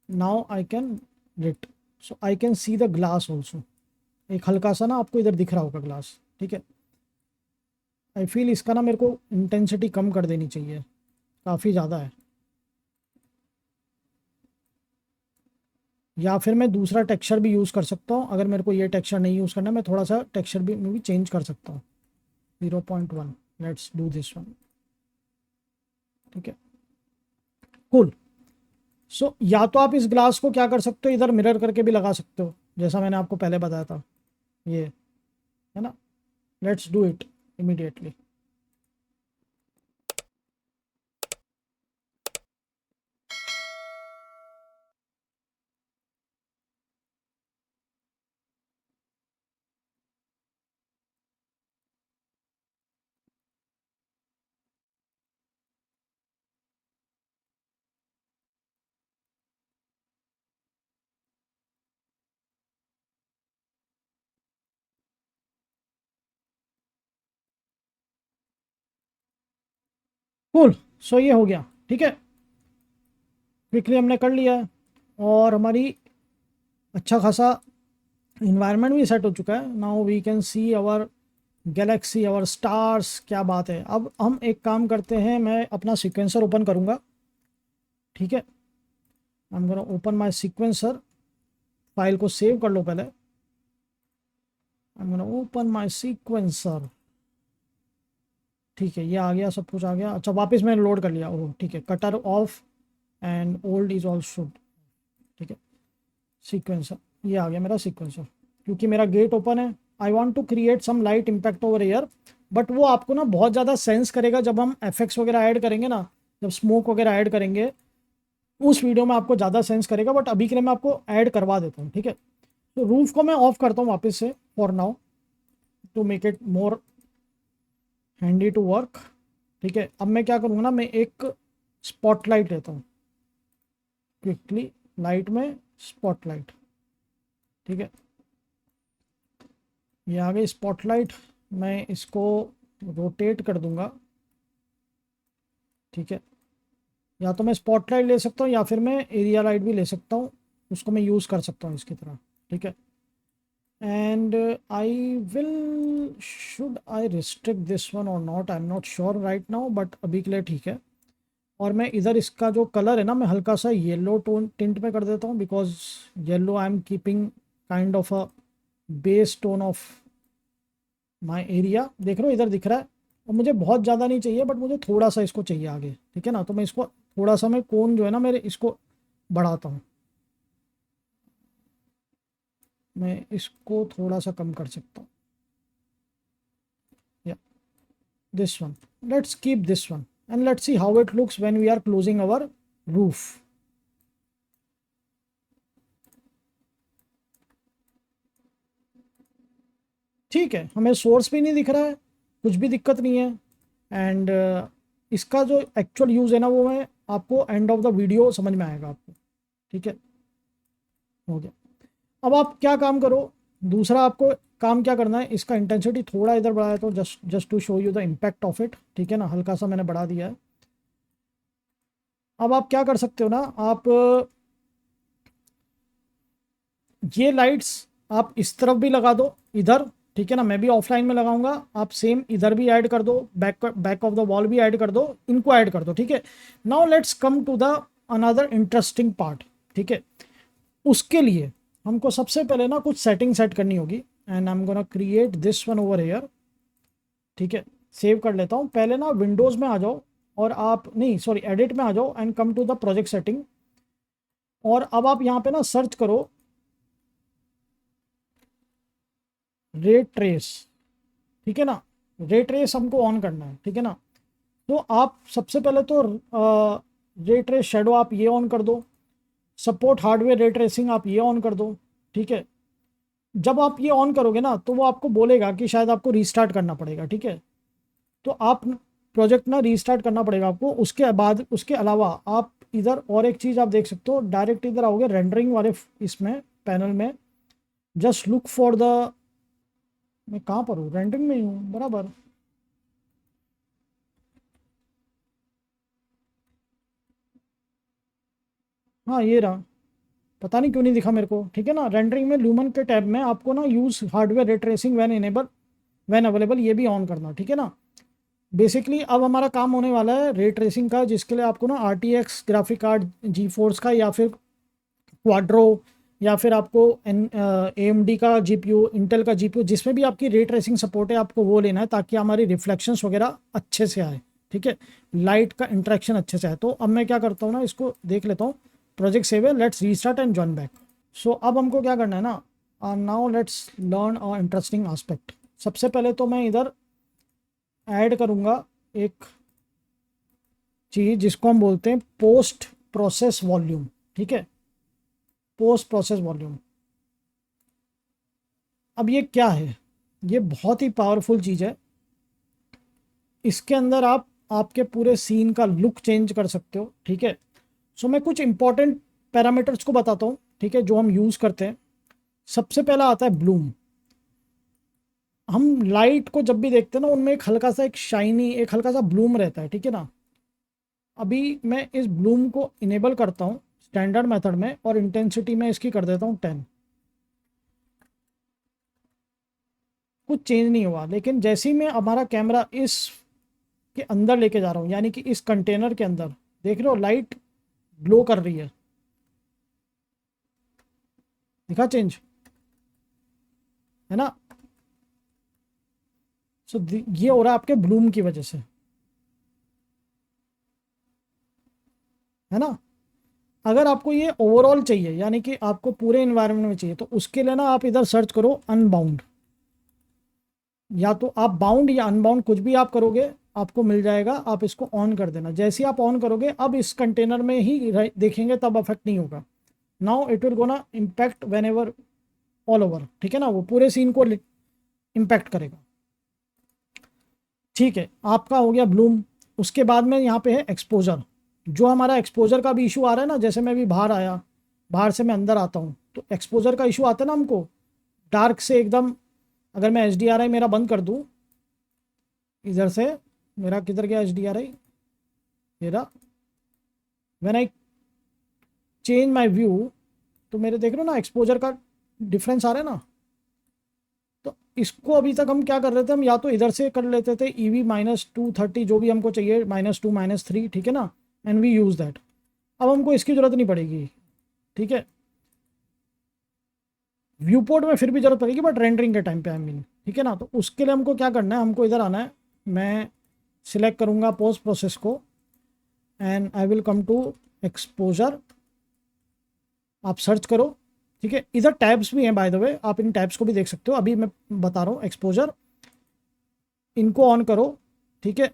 now I can lit, so I can see the glass also. एक हल्का सा ना आपको इधर दिख रहा होगा ग्लास। ठीक है, आई फील इसका ना मेरे को इंटेंसिटी कम कर देनी चाहिए, काफ़ी ज़्यादा है। या फिर मैं दूसरा टेक्सचर भी यूज़ कर सकता हूँ, अगर मेरे को ये टेक्सचर नहीं यूज़ करना, मैं थोड़ा सा टेक्सचर भी में भी चेंज कर सकता हूँ। 0.1, लेट्स डू दिस वन। ठीक है, कूल। सो या तो आप इस ग्लास को क्या कर सकते हो, इधर मिरर करके भी लगा सकते हो, जैसा मैंने आपको पहले बताया था, ये है ना। Let's do it immediately. Cool. So ये हो गया, ठीक है, क्विकली हमने कर लिया है, और हमारी अच्छा खासा इन्वायरमेंट भी सेट हो चुका है। Now we can see our galaxy, our stars. क्या बात है। अब हम एक काम करते हैं, मैं अपना सीक्वेंसर ओपन करूँगा। ठीक है, आई am gonna open my sequencer. File को सेव कर लो पहले। आई am gonna open my sequencer. ठीक है, ये आ गया, सब कुछ आ गया। अच्छा, वापस मैंने लोड कर लिया। ओह ठीक है, cutter of and old is also. ठीक है, सीक्वेंसर, ये आ गया मेरा सीक्वेंसर। क्योंकि मेरा गेट ओपन है, I want to create some light impact over air, but वो आपको ना बहुत ज़्यादा सेंस करेगा जब हम एफेक्ट्स वगैरह ऐड करेंगे ना, जब स्मोक वगैरह ऐड करेंगे उस वीडियो में आपको ज़्यादा सेंस करेगा। बट अभी के लिए मैं आपको ऐड करवा देता हूँ। ठीक है, तो रूफ को मैं ऑफ करता हूँ वापस से for now, to make it more handy to work. ठीक है, अब मैं क्या करूँगा ना, मैं एक स्पॉटलाइट लेता हूँ, क्विकली लाइट में स्पॉटलाइट। ठीक है, ये आ गई स्पॉटलाइट। मैं इसको रोटेट कर दूंगा। ठीक है, या तो मैं स्पॉटलाइट ले सकता हूँ या फिर मैं एरिया लाइट भी ले सकता हूँ, उसको मैं यूज़ कर सकता हूँ इसकी तरह। ठीक है, and I will, should I restrict this one or not, I am not sure right now, but अभी के लिए ठीक है। और मैं इधर इसका जो कलर है ना, मैं हल्का सा येलो टोन टिंट में कर देता हूँ, because yellow I am keeping kind of a base tone of my area. देख रहे हो इधर दिख रहा है। और मुझे बहुत ज़्यादा नहीं चाहिए, बट मुझे थोड़ा सा इसको चाहिए आगे। ठीक है ना, तो मैं इसको थोड़ा सा, मैं कोन जो है ना मेरे, इसको बढ़ाता हूँ। मैं इसको थोड़ा सा कम कर सकता हूँ, या this one, let's keep this one and let's see how it looks when we are closing our roof. ठीक है, हमें सोर्स भी नहीं दिख रहा है, कुछ भी दिक्कत नहीं है। एंड इसका जो एक्चुअल यूज़ है ना, वो मैं आपको एंड ऑफ द वीडियो समझ में आएगा आपको। ठीक है, हो गया। अब आप क्या काम करो, दूसरा आपको काम क्या करना है, इसका इंटेंसिटी थोड़ा इधर बढ़ाया, तो just just to show you the impact of it. ठीक है ना, हल्का सा मैंने बढ़ा दिया है। अब आप क्या कर सकते हो ना, आप ये लाइट्स आप इस तरफ भी लगा दो, इधर। ठीक है ना, मैं भी ऑफलाइन में लगाऊंगा, आप सेम इधर भी ऐड कर दो, back back of the wall भी ऐड कर दो, इनको ऐड कर दो। ठीक है, now let's come to the another interesting part. ठीक है, उसके लिए हमको सबसे पहले ना कुछ सेटिंग सेट करनी होगी, and I am gonna create this one over here. ठीक है, सेव कर लेता हूँ। पहले ना विंडोज़ में आ जाओ, और आप नहीं, सॉरी, एडिट में आ जाओ and come to the project setting. और अब आप यहाँ पे ना सर्च करो रे ट्रेस। ठीक है ना, रे ट्रेस हमको ऑन करना है। ठीक है ना, तो आप सबसे पहले तो रे ट्रेस शेडो आप ये ऑन कर दो, सपोर्ट हार्डवेयर रे ट्रेसिंग आप ये ऑन कर दो। ठीक है, जब आप ये ऑन करोगे ना, तो वो आपको बोलेगा कि शायद आपको रीस्टार्ट करना पड़ेगा। ठीक है, तो आप प्रोजेक्ट ना रीस्टार्ट करना पड़ेगा आपको। उसके बाद, उसके अलावा आप इधर और एक चीज़ आप देख सकते हो, डायरेक्ट इधर आओगे रेंडरिंग वाले इसमें पैनल में, जस्ट लुक फॉर द, मैं कहाँ पर हूँ, रेंडरिंग में ही हूँ बराबर। हाँ ये रहा, पता नहीं क्यों नहीं दिखा मेरे को। ठीक है ना, रेंडरिंग में ल्यूमन के टैब में आपको ना use hardware ray tracing when enable when available, ये भी ऑन करना। ठीक है ना, बेसिकली अब हमारा काम होने वाला है रे ट्रेसिंग का, जिसके लिए आपको ना RTX ग्राफिक कार्ड जी फोर्स का या फिर क्वाड्रो या फिर आपको AMD का GPU, इंटेल का GPU, जिसमें भी आपकी रे ट्रेसिंग सपोर्ट है आपको वो लेना है, ताकि हमारी रिफ्लेक्शंस वगैरह अच्छे से आए, ठीक है, लाइट का इंटरेक्शन अच्छे से आए। तो अब मैं क्या करता हूँ ना, इसको देख लेता हूँ। प्रोजेक्ट सेव है, let's restart and join back. So अब हमको क्या करना है ना, now let's learn a interesting aspect. सबसे पहले तो मैं इधर ऐड करूँगा एक चीज़ जिसको हम बोलते हैं पोस्ट प्रोसेस वॉल्यूम, ठीक है, पोस्ट प्रोसेस वॉल्यूम। अब ये क्या है? ये बहुत ही पावरफुल चीज़ है। इसके अंदर आप आपके पूरे सीन का लुक चेंज कर सकते हो, ठीक है। सो मैं कुछ इंपॉर्टेंट पैरामीटर्स को बताता हूँ, ठीक है, जो हम यूज़ करते हैं। सबसे पहला आता है ब्लूम। हम लाइट को जब भी देखते हैं ना, उनमें एक हल्का सा एक शाइनी, एक हल्का सा ब्लूम रहता है, ठीक है ना। अभी मैं इस ब्लूम को इनेबल करता हूँ स्टैंडर्ड मेथड में, और इंटेंसिटी में इसकी कर देता हूँ 10। कुछ चेंज नहीं हुआ, लेकिन जैसे ही मैं हमारा कैमरा इस के अंदर लेके जा रहा हूँ, यानी कि इस कंटेनर के अंदर, देख रहे हो लाइट ग्लो कर रही है, दिखा चेंज, है ना। सो ये हो रहा है आपके ब्लूम की वजह से, है ना। अगर आपको ये ओवरऑल चाहिए, यानी कि आपको पूरे इन्वायरमेंट में चाहिए, तो उसके लिए ना आप इधर सर्च करो अनबाउंड। या तो आप बाउंड या अनबाउंड कुछ भी आप करोगे, आपको मिल जाएगा। आप इसको ऑन कर देना। जैसे ही आप ऑन करोगे, अब इस कंटेनर में ही देखेंगे, तब अफेक्ट नहीं होगा। Now it will gonna impact when ever all over, ठीक है ना, वो पूरे सीन को इम्पैक्ट करेगा। ठीक है, आपका हो गया ब्लूम। उसके बाद में यहाँ पे है एक्सपोजर। जो हमारा एक्सपोजर का भी इशू आ रहा है ना, जैसे मैं भी बाहर आया, बाहर से मैं अंदर आता हूँ, तो एक्सपोजर का इशू आता है ना हमको, डार्क से एकदम। अगर मैं HDRI मेरा बंद कर दूँ इधर से, मेरा किधर गया HDRI मेरा, when I change my view, तो मेरे देख रहे हो ना एक्सपोजर का डिफरेंस आ रहा है ना। तो इसको अभी तक हम क्या कर रहे थे, हम या तो इधर से कर लेते थे EV -230, जो भी हमको चाहिए, -2 -3, ठीक है ना, एंड वी यूज़ दैट। अब हमको इसकी ज़रूरत नहीं पड़ेगी, ठीक है। व्यू पोर्ट में फिर भी ज़रूरत पड़ेगी, बट रेंडरिंग के टाइम पे आई मीन, ठीक है ना। तो उसके लिए हमको क्या करना है, हमको इधर आना है। मैं सिलेक्ट करूँगा पोस्ट प्रोसेस को, and I will come to exposure. आप सर्च करो, ठीक है। इधर टैब्स भी हैं बाय द वे, आप इन टैब्स को भी देख सकते हो। अभी मैं बता रहा हूँ एक्सपोजर, इनको ऑन करो, ठीक है।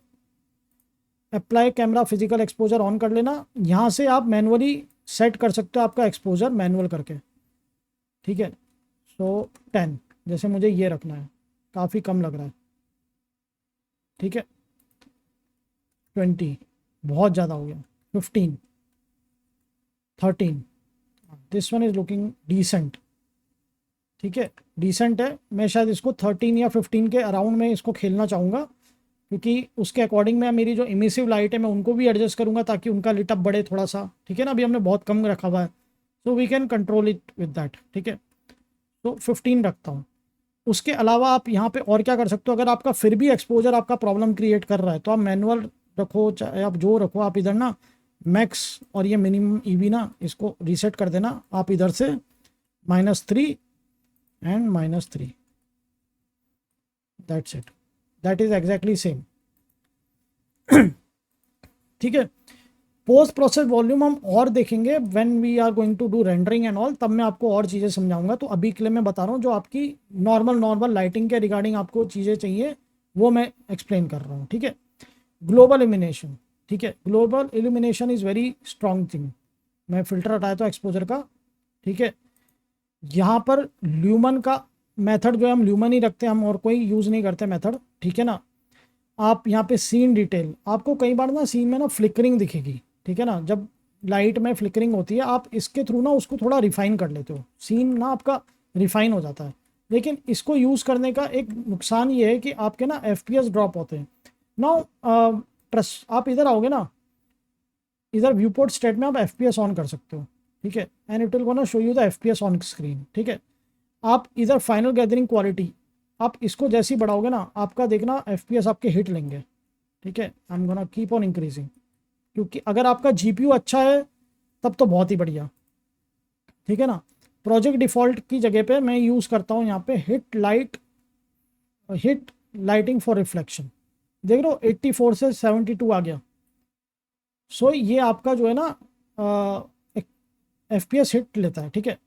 Apply camera physical exposure on कर लेना। यहाँ से आप मैनुअली सेट कर सकते हो आपका एक्सपोजर मैनुअल करके, ठीक है। सो 10, जैसे मुझे ये रखना है, काफ़ी कम लग रहा है, ठीक है। 20 बहुत ज़्यादा हो गया। 15, 13, this one is looking decent, ठीक है, डिसेंट है। मैं शायद इसको 13 या 15 के अराउंड में इसको खेलना चाहूँगा, क्योंकि उसके अकॉर्डिंग मैं मेरी जो इमिसिव लाइट है मैं उनको भी एडजस्ट करूँगा, ताकि उनका लिटअप बढ़े थोड़ा सा, ठीक है ना। अभी हमने बहुत कम रखा हुआ है, so we can control it with that, ठीक है। तो 15 रखता हूँ। उसके अलावा आप यहाँ पे और क्या कर सकते हो, अगर आपका फिर भी एक्सपोजर आपका प्रॉब्लम क्रिएट कर रहा है, तो आप मैनुअल रखो, चाहे आप जो रखो, आप इधर ना मैक्स और ये मिनिमम EV ना, इसको रीसेट कर देना आप इधर से, -3 एंड -3, that's it, that is exactly same, ठीक है। पोस्ट प्रोसेस वॉल्यूम हम और देखेंगे when we are going to do rendering and all, तब मैं आपको और चीज़ें समझाऊंगा। तो अभी के लिए मैं बता रहा हूँ जो आपकी नॉर्मल लाइटिंग के रिगार्डिंग आपको चीज़ें चाहिए, वो मैं एक्सप्लेन कर रहा हूँ, ठीक है। ग्लोबल इल्यूमिनेशन, ठीक है, global illumination is very strong thing. मैं फिल्टर हटाया तो एक्सपोजर का, ठीक है। यहाँ पर ल्यूमन का मेथड जो है, हम ल्यूमन ही रखते हैं, हम और कोई यूज़ नहीं करते मेथड, ठीक है ना। आप यहाँ पे सीन डिटेल, आपको कई बार ना सीन में ना फ्लिकरिंग दिखेगी, ठीक है ना। जब लाइट में फ्लिकरिंग होती है, आप इसके थ्रू ना उसको थोड़ा रिफाइन कर लेते हो, सीन ना आपका रिफाइन हो जाता है। लेकिन इसको यूज़ करने का एक नुकसान ये है कि आपके ना FPS ड्रॉप होते हैं। नाउ ट्रस्ट, आप इधर आओगे ना, इधर व्यू पोर्ट स्टेट में आप FPS ऑन कर सकते हो, ठीक है, and it will gonna show you the FPS on screen, ठीक है। आप इधर फाइनल गैदरिंग क्वालिटी, आप इसको जैसे ही बढ़ाओगे ना, आपका देखना FPS आपके हिट लेंगे, ठीक है, आई am gonna keep on increasing, क्योंकि अगर आपका जीपीयू अच्छा है तब तो बहुत ही बढ़िया, ठीक है ना। प्रोजेक्ट डिफ़ॉल्ट की जगह पे मैं यूज़ करता हूँ यहाँ पे हिट लाइटिंग फॉर रिफ्लेक्शन। देख रहे हो 84 से 72 आ गया। सो ये आपका जो है ना FPS हिट लेता है, ठीक है।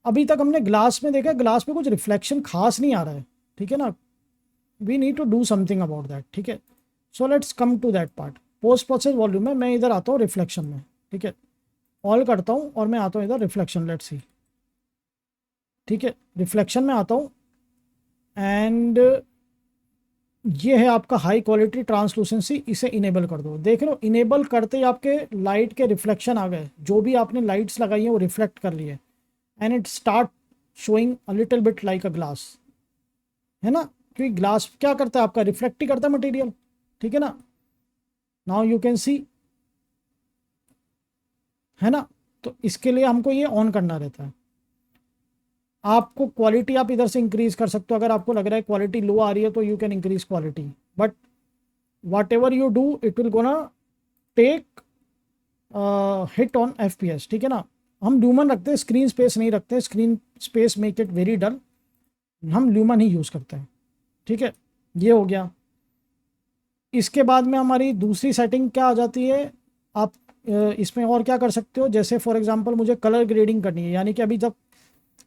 अभी तक हमने ग्लास में देखा, ग्लास में कुछ रिफ्लेक्शन खास नहीं आ रहा है, ठीक है ना। We need to do something about that, ठीक है। So let's come to that part. Post process volume में मैं इधर आता हूँ रिफ्लेक्शन में, ठीक है। ऑल करता हूँ और मैं आता हूँ इधर रिफ्लेक्शन, लेट्स सी, ठीक है। रिफ्लेक्शन में आता हूँ एंड ये है आपका हाई क्वालिटी ट्रांसलूसेंसी, इसे इनेबल कर दो। देख रहे हो इनेबल करते ही आपके लाइट के रिफ्लेक्शन आ गए, जो भी आपने लाइट्स लगाई हैं वो रिफ्लेक्ट कर लिए and it start showing a little bit like a glass, है ना। क्योंकि ग्लास क्या करता है, आपका रिफ्लेक्ट ही करता है मटेरियल, ठीक है ना। नाउ यू कैन सी, है ना। तो इसके लिए हमको ये ऑन करना रहता है। आपको क्वालिटी आप इधर से इंक्रीज कर सकते हो, अगर आपको लग रहा है क्वालिटी लो आ रही है तो you can increase quality, but whatever you do it will gonna take hit on FPS, ठीक है ना। हम ल्यूमन रखते हैं, स्क्रीन स्पेस नहीं रखते, screen space make it very dull, हम ल्यूमन ही यूज़ करते हैं, ठीक है। ये हो गया। इसके बाद में हमारी दूसरी सेटिंग क्या आ जाती है, आप इसमें और क्या कर सकते हो, जैसे फॉर एग्जांपल मुझे कलर ग्रेडिंग करनी है, यानी कि अभी जब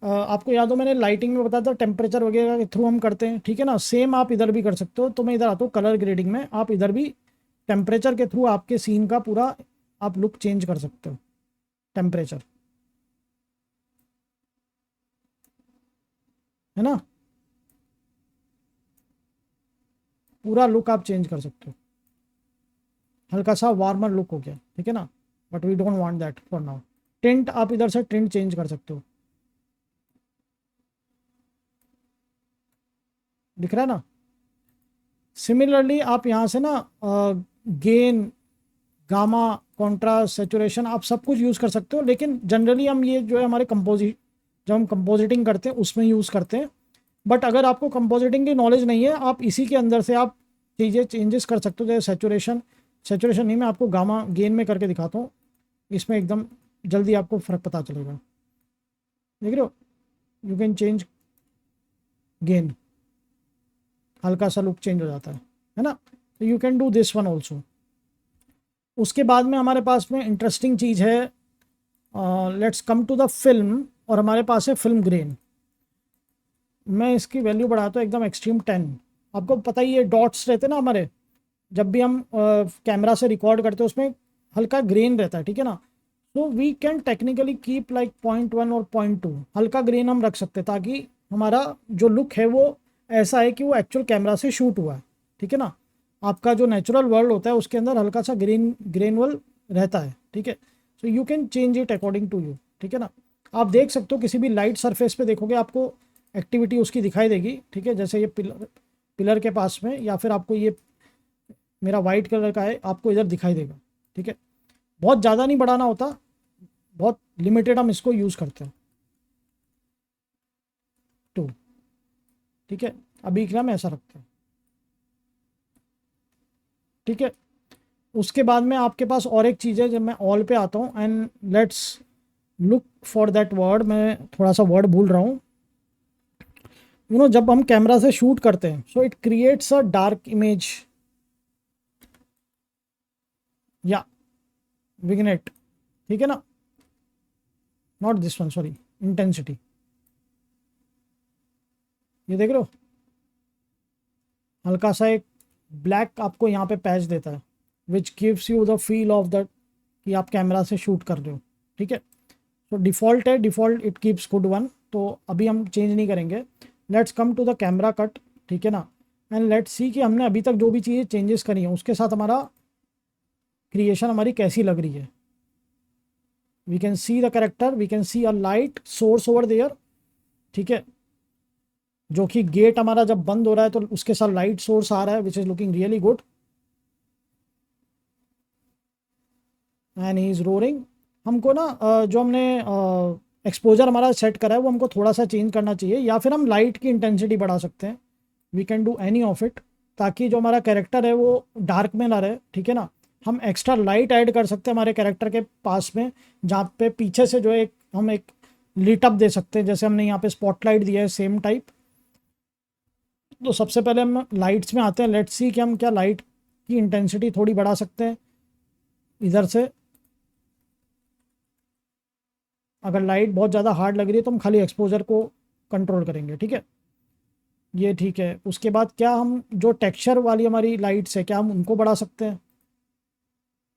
आपको याद हो मैंने लाइटिंग में बताया था टेम्परेचर वगैरह के थ्रू हम करते हैं, ठीक है ना। सेम आप इधर भी कर सकते हो। तो मैं इधर आता हूँ कलर ग्रेडिंग में, आप इधर भी टेम्परेचर के थ्रू आपके सीन का पूरा आप लुक चेंज कर सकते हो, टेम्परेचर, है ना। पूरा लुक आप चेंज कर सकते हो, हल्का सा वार्मर लुक हो गया, ठीक है ना। But we don't want that for now. Tint आप इधर से टिंट चेंज कर सकते हो, दिख रहा है ना। सिमिलरली आप यहाँ से ना गेन, गामा, कॉन्ट्रास्ट, सेचुरेशन आप सब कुछ यूज़ कर सकते हो, लेकिन जनरली हम ये जो है हमारे जब हम कंपोजिटिंग करते हैं उसमें यूज़ करते हैं। बट अगर आपको कंपोजिटिंग की नॉलेज नहीं है, आप इसी के अंदर से आप चीज़ें चेंजेस कर सकते हो, जैसे सेचुरेशन नहीं, मैं आपको गामा गेन में करके दिखाता हूँ, इसमें एकदम जल्दी आपको फ़र्क पता चलेगा। देख रहे हो, यू कैन चेंज गेन, हल्का सा लुक चेंज हो जाता है ना। तो you can do this one also. उसके बाद में हमारे पास में इंटरेस्टिंग चीज़ है, let's come to the film, और हमारे पास है फिल्म ग्रेन। मैं इसकी वैल्यू बढ़ाता हूँ एकदम एक्सट्रीम 10। आपको पता ही है डॉट्स रहते हैं ना हमारे, जब भी हम कैमरा से रिकॉर्ड करते हैं उसमें हल्का ग्रेन रहता है, ठीक है ना। तो we can technically keep like 0.1 और 0.2 हल्का ग्रेन हम रख सकते हैं, ताकि हमारा जो लुक है वो ऐसा है कि वो एक्चुअल कैमरा से शूट हुआ है, ठीक है ना। आपका जो नेचुरल वर्ल्ड होता है उसके अंदर हल्का सा ग्रेनुअल रहता है, ठीक है। So you can change it according to you, ठीक है ना। आप देख सकते हो किसी भी लाइट सरफेस पे देखोगे आपको एक्टिविटी उसकी दिखाई देगी, ठीक है। जैसे ये पिलर के पास में, या फिर आपको ये मेरा वाइट कलर का है, आपको इधर दिखाई देगा, ठीक है। बहुत ज़्यादा नहीं बढ़ाना होता, बहुत लिमिटेड हम इसको यूज़ करते हैं, टू, ठीक है। अभी क्या हम ऐसा रखते हैं, ठीक है। उसके बाद में आपके पास और एक चीज़ है, जब मैं ऑल पे आता हूँ and let's look for that word, मैं थोड़ा सा वर्ड भूल रहा हूँ। जब हम कैमरा से शूट करते हैं so it creates a dark image या विग्नेट, ठीक है ना। Not this one, sorry, intensity, ये देख रहे हो हल्का सा एक ब्लैक आपको यहाँ पे पैच देता है, which gives you the feel of that कि आप कैमरा से शूट कर रहे हो, ठीक है। तो डिफ़ॉल्ट है, default it keeps good one, तो अभी हम चेंज नहीं करेंगे। Let's come to the camera cut, ठीक है ना। एंड लेट्स सी कि हमने अभी तक जो भी चीज़ें चेंजेस करी हैं उसके साथ हमारा क्रिएशन हमारी कैसी लग रही है। We can see the character, we can see a light source over there, ठीक है। जो कि गेट हमारा जब बंद हो रहा है तो उसके साथ लाइट सोर्स आ रहा है, which is looking really good. And he is roaring. हमको ना जो हमने एक्सपोजर हमारा सेट करा है वो हमको थोड़ा सा चेंज करना चाहिए, या फिर हम लाइट की इंटेंसिटी बढ़ा सकते हैं। We can do any of it, ताकि जो हमारा कैरेक्टर है वो डार्क में ना रहे, ठीक है ना। हम एक्स्ट्रा लाइट ऐड कर सकते हैं हमारे कैरेक्टर के पास में, जहाँ पे पीछे से जो एक हम एक लीट अप दे सकते हैं, जैसे हमने यहाँ पे स्पॉटलाइट दिया है सेम टाइप। तो सबसे पहले हम लाइट्स में आते हैं, लेट्स सी कि हम क्या लाइट की इंटेंसिटी थोड़ी बढ़ा सकते हैं इधर से। अगर लाइट बहुत ज़्यादा हार्ड लग रही है तो हम खाली एक्सपोजर को कंट्रोल करेंगे, ठीक है। ये ठीक है। उसके बाद क्या हम जो टेक्सचर वाली हमारी लाइट्स है क्या हम उनको बढ़ा सकते हैं।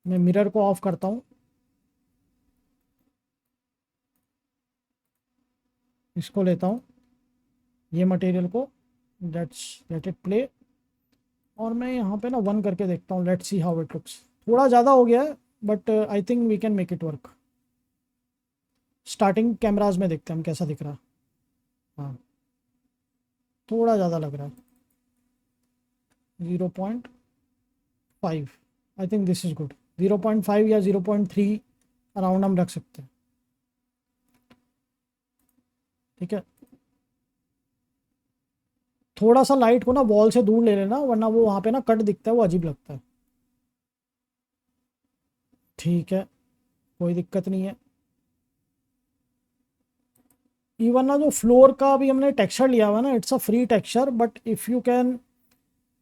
मैं मिरर को ऑफ करता हूँ, इसको लेता हूँ, ये मटेरियल को, लेट्स लेट इट प्ले। और मैं यहाँ पे ना 1 करके देखता हूँ, let's see how it looks. थोड़ा ज़्यादा हो गया है but I think we can make it work. Starting cameras में देखते हैं हम कैसा दिख रहा है। हाँ, थोड़ा ज़्यादा लग रहा है, 0.5। I think this is good. 0.5 या 0.3 अराउंड हम रख सकते हैं, ठीक है। थोड़ा सा लाइट को ना वॉल से दूर ले लेना, वरना वो वहाँ पे ना कट दिखता है, वो अजीब लगता है। ठीक है, कोई दिक्कत नहीं है। इवन ना जो फ्लोर का भी हमने टेक्सचर लिया हुआ है ना, it's a free texture, but if you can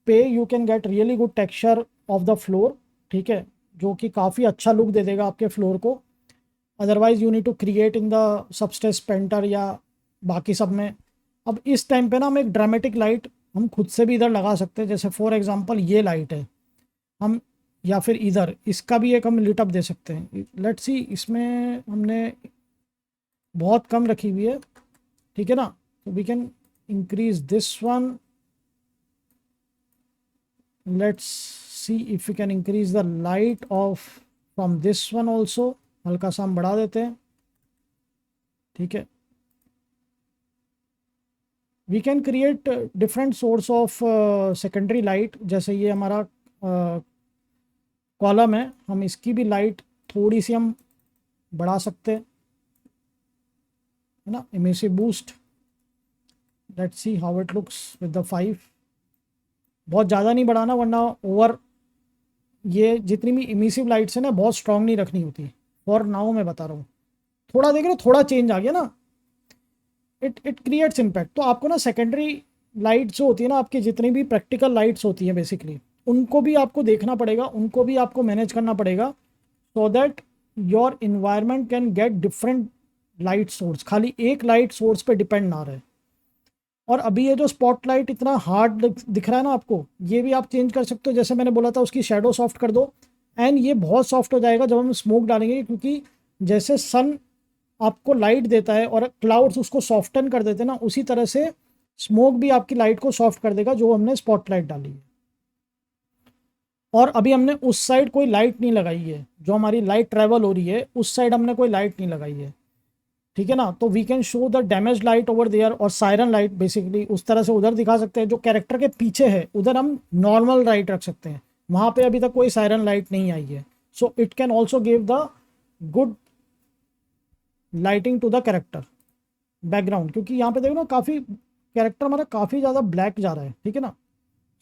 pay you can get really good texture of the floor, ठीक है, जो कि काफ़ी अच्छा लुक दे देगा आपके फ्लोर को। Otherwise you need to create in the Substance Painter या बाकी सब में। अब इस टाइम पे ना हम एक ड्रामेटिक लाइट हम खुद से भी इधर लगा सकते हैं, जैसे फॉर एग्जांपल ये लाइट है हम, या फिर इधर इसका भी एक हम लिटअप दे सकते हैं। लेट्स सी, इसमें हमने बहुत कम रखी हुई है, ठीक है ना। तो we can increase this one, let's see if we can increase the light off from this one also. हल्का सा हम बढ़ा देते हैं, ठीक है। We can create different source of secondary light, जैसे ये हमारा कॉलम है, हम इसकी भी लाइट थोड़ी सी हम बढ़ा सकते हैं, है ना। Emissive boost, let's see how it looks with the 5। बहुत ज़्यादा नहीं बढ़ाना, वरना ओवर ये जितनी भी इमिसिव लाइट्स है ना बहुत स्ट्रांग नहीं रखनी होती। फॉर नाउ मैं बता रहा हूँ, थोड़ा देख रहे हो, थोड़ा चेंज आ गया ना, इट क्रिएट्स इम्पैक्ट। तो आपको ना सेकेंडरी लाइट्स जो होती है ना, आपकी जितनी भी प्रैक्टिकल लाइट्स होती हैं बेसिकली, उनको भी आपको देखना पड़ेगा, उनको भी आपको मैनेज करना पड़ेगा, so that your environment can get different light source, खाली एक लाइट सोर्स पे डिपेंड ना रहे। और अभी ये जो स्पॉटलाइट इतना हार्ड दिख रहा है ना आपको, ये भी आप चेंज कर सकते हो, जैसे मैंने बोला था उसकी शेडो सॉफ्ट कर दो, एंड ये बहुत सॉफ्ट हो जाएगा जब हम स्मोक डालेंगे, क्योंकि जैसे सन आपको लाइट देता है और क्लाउड्स उसको सॉफ्टन कर देते हैं ना, उसी तरह से स्मोक भी आपकी लाइट को सॉफ्ट कर देगा जो हमने स्पॉटलाइट डाली है। और अभी हमने उस साइड कोई लाइट नहीं लगाई है, जो हमारी लाइट ट्रेवल हो रही है उस साइड हमने कोई लाइट नहीं लगाई है, ठीक है ना। तो we can show the damage light over there, और सायरन लाइट बेसिकली उस तरह से उधर दिखा सकते हैं। जो कैरेक्टर के पीछे है उधर हम नॉर्मल लाइट रख सकते हैं, वहाँ पे अभी तक कोई सायरन लाइट नहीं आई है। So it can also give the good lighting to the character background, क्योंकि यहाँ पे देखो ना काफ़ी कैरेक्टर हमारा काफ़ी ज़्यादा ब्लैक जा रहा है, ठीक है ना।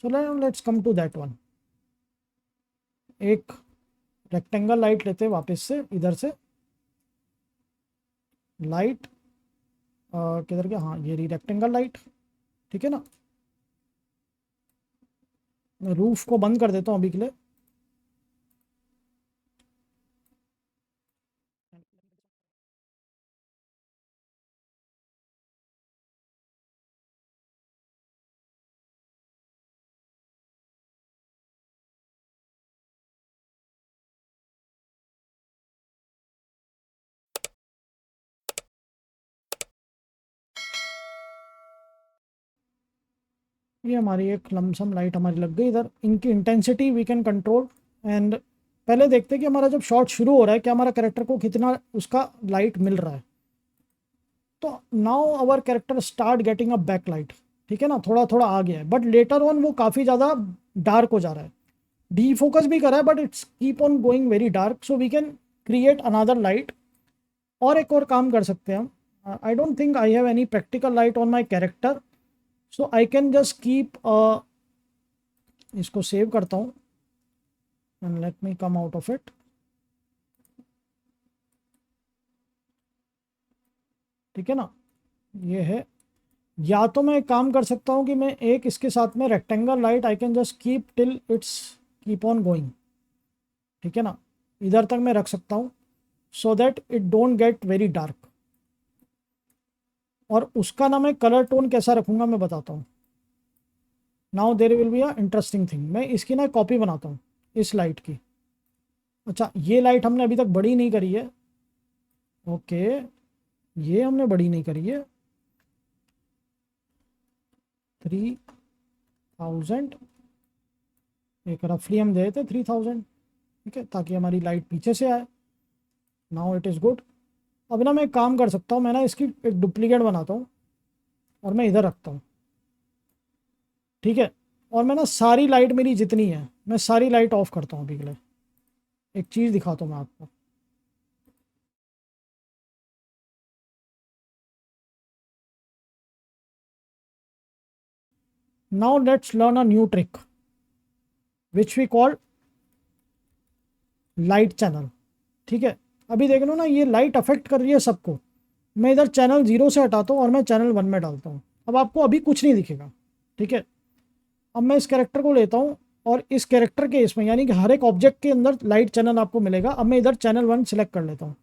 So let's come to that one. एक रेक्टेंगल लाइट लेते हैं वापस से इधर से, लाइट किधर गया, हाँ ये रही रेक्टेंगल लाइट, ठीक है ना। मैं रूफ को बंद कर देता हूँ अभी के लिए। ये हमारी एक लमसम लाइट हमारी लग गई इधर। इनकी intensity we can control, and पहले देखते हैं कि हमारा जब शॉट शुरू हो रहा है क्या हमारा कैरेक्टर को कितना उसका लाइट मिल रहा है। तो now our character start getting a back light, ठीक है ना, थोड़ा थोड़ा आ गया है, बट लेटर ऑन वो काफ़ी ज़्यादा डार्क हो जा रहा है। डी फोकस भी करा है but it's keep on going very dark, so we can create another light. और एक और काम कर सकते हैं हम, I don't think I have any practical light on my character, so I can just keep a इसको सेव करता हूँ and let me come out of it. ठीक है ना, ये है। या तो मैं एक काम कर सकता हूँ कि मैं एक इसके साथ में rectangle light I can just keep till it's keep on going. ठीक है ना, इधर तक मैं रख सकता हूँ सो that it don't get very dark. और उसका ना मैं कलर टोन कैसा रखूँगा मैं बताता हूँ। Now there will be a interesting thing. मैं इसकी ना कॉपी बनाता हूँ इस लाइट की। अच्छा, ये लाइट हमने अभी तक बड़ी नहीं करी है। ओके, ये हमने बड़ी नहीं करी है। 3000 एक रफली हम दे थे 3000। ठीक है, ताकि हमारी लाइट पीछे से आए। Now it is good. अब ना मैं एक काम कर सकता हूँ, मैं ना इसकी एक डुप्लीकेट बनाता हूँ और मैं इधर रखता हूँ। ठीक है, और मैं ना सारी लाइट मेरी जितनी है मैं सारी लाइट ऑफ करता हूँ अभी के लिए। एक चीज़ दिखाता हूँ मैं आपको। Now let's learn a new trick which we call light channel. ठीक है, अभी देख लो ना ये लाइट अफेक्ट कर रही है सबको। मैं इधर चैनल 0 से हटाता हूँ और मैं चैनल 1 में डालता हूँ। अब आपको अभी कुछ नहीं दिखेगा। ठीक है, अब मैं इस कैरेक्टर को लेता हूँ और इस कैरेक्टर के इसमें यानी कि हर एक ऑब्जेक्ट के अंदर लाइट चैनल आपको मिलेगा। अब मैं इधर चैनल 1 सिलेक्ट कर लेता हूँ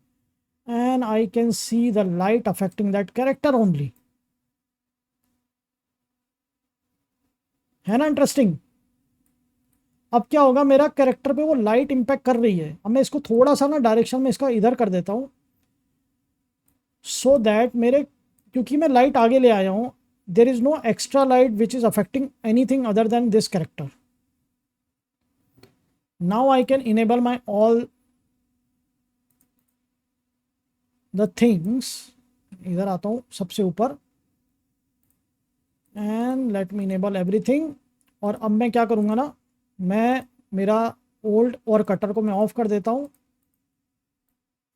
and I can see the light affecting that character only. है ना इंटरेस्टिंग। अब क्या होगा, मेरा कैरेक्टर पे वो लाइट इंपैक्ट कर रही है। अब मैं इसको थोड़ा सा ना डायरेक्शन में इसका इधर कर देता हूँ सो दैट मेरे, क्योंकि मैं लाइट आगे ले आया हूँ, there is no extra light which is affecting anything other than this character. Now I can enable my all the things. इधर आता हूँ सबसे ऊपर and let me enable everything. और अब मैं क्या करूँगा ना, मैं मेरा ओल्ड और कटर को मैं ऑफ कर देता हूँ।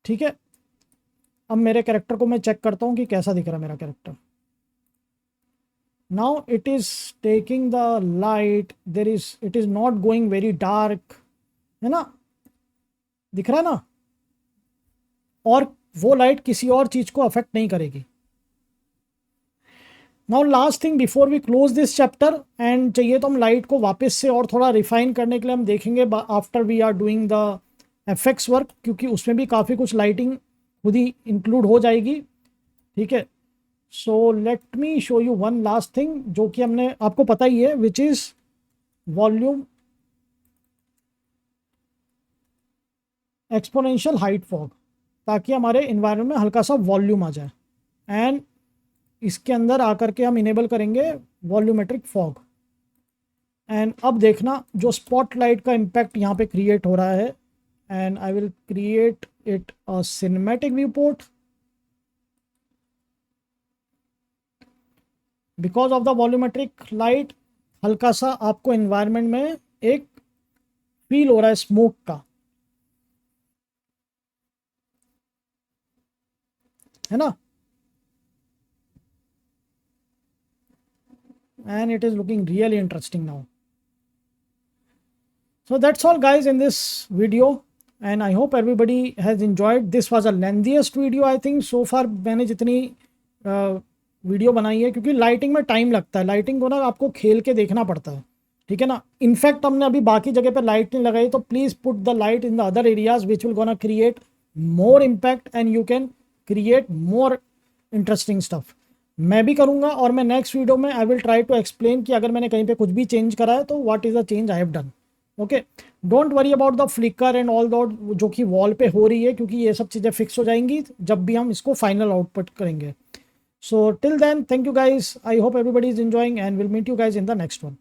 ठीक है, अब मेरे कैरेक्टर को मैं चेक करता हूँ कि कैसा दिख रहा है मेरा character. Now it is taking the light, there is it is not going very dark. है ना, दिख रहा है ना। और वो लाइट किसी और चीज को अफेक्ट नहीं करेगी। Now last thing before we close this chapter, and चाहिए तो हम लाइट को वापस से और थोड़ा रिफाइन करने के लिए हम देखेंगे after we are doing the effects work, क्योंकि उसमें भी काफ़ी कुछ लाइटिंग खुद ही इंक्लूड हो जाएगी। ठीक है, so let me show you one last thing जो कि हमने आपको पता ही है, which is volume exponential height fog, ताकि हमारे इन्वायरमेंट में हल्का सा वॉल्यूम आ जाए। एंड इसके अंदर आकर के हम इनेबल करेंगे वॉल्यूमेट्रिक फॉग। एंड अब देखना जो स्पॉटलाइट का इम्पैक्ट यहाँ पे क्रिएट हो रहा है। And I will create it a cinematic view port. Because of the volumetric light हल्का सा आपको इन्वायरमेंट में एक फील हो रहा है स्मोक का। है ना, and it is looking really interesting now. So that's all guys in this video, and I hope everybody has enjoyed. This was a lengthiest video I think so far मैंने जितनी video बनाई है, क्योंकि lighting में time लगता है। Lighting को ना आपको खेल के देखना पड़ता है। ठीक है ना, इनफैक्ट हमने अभी बाकी जगह पे लाइट नहीं लगाई, तो please put the light in the other areas which will gonna create more impact and you can create more interesting stuff. मैं भी करूँगा और मैं नेक्स्ट वीडियो में I will try to explain कि अगर मैंने कहीं पे कुछ भी चेंज करा है तो what is the change I have done. Okay, don't worry about the flicker and all that जो कि वॉल पे हो रही है, क्योंकि ये सब चीज़ें फिक्स हो जाएंगी जब भी हम इसको फाइनल आउटपुट करेंगे। So till then, thank you guys. I hope everybody is enjoying and we'll meet you guys in the next one.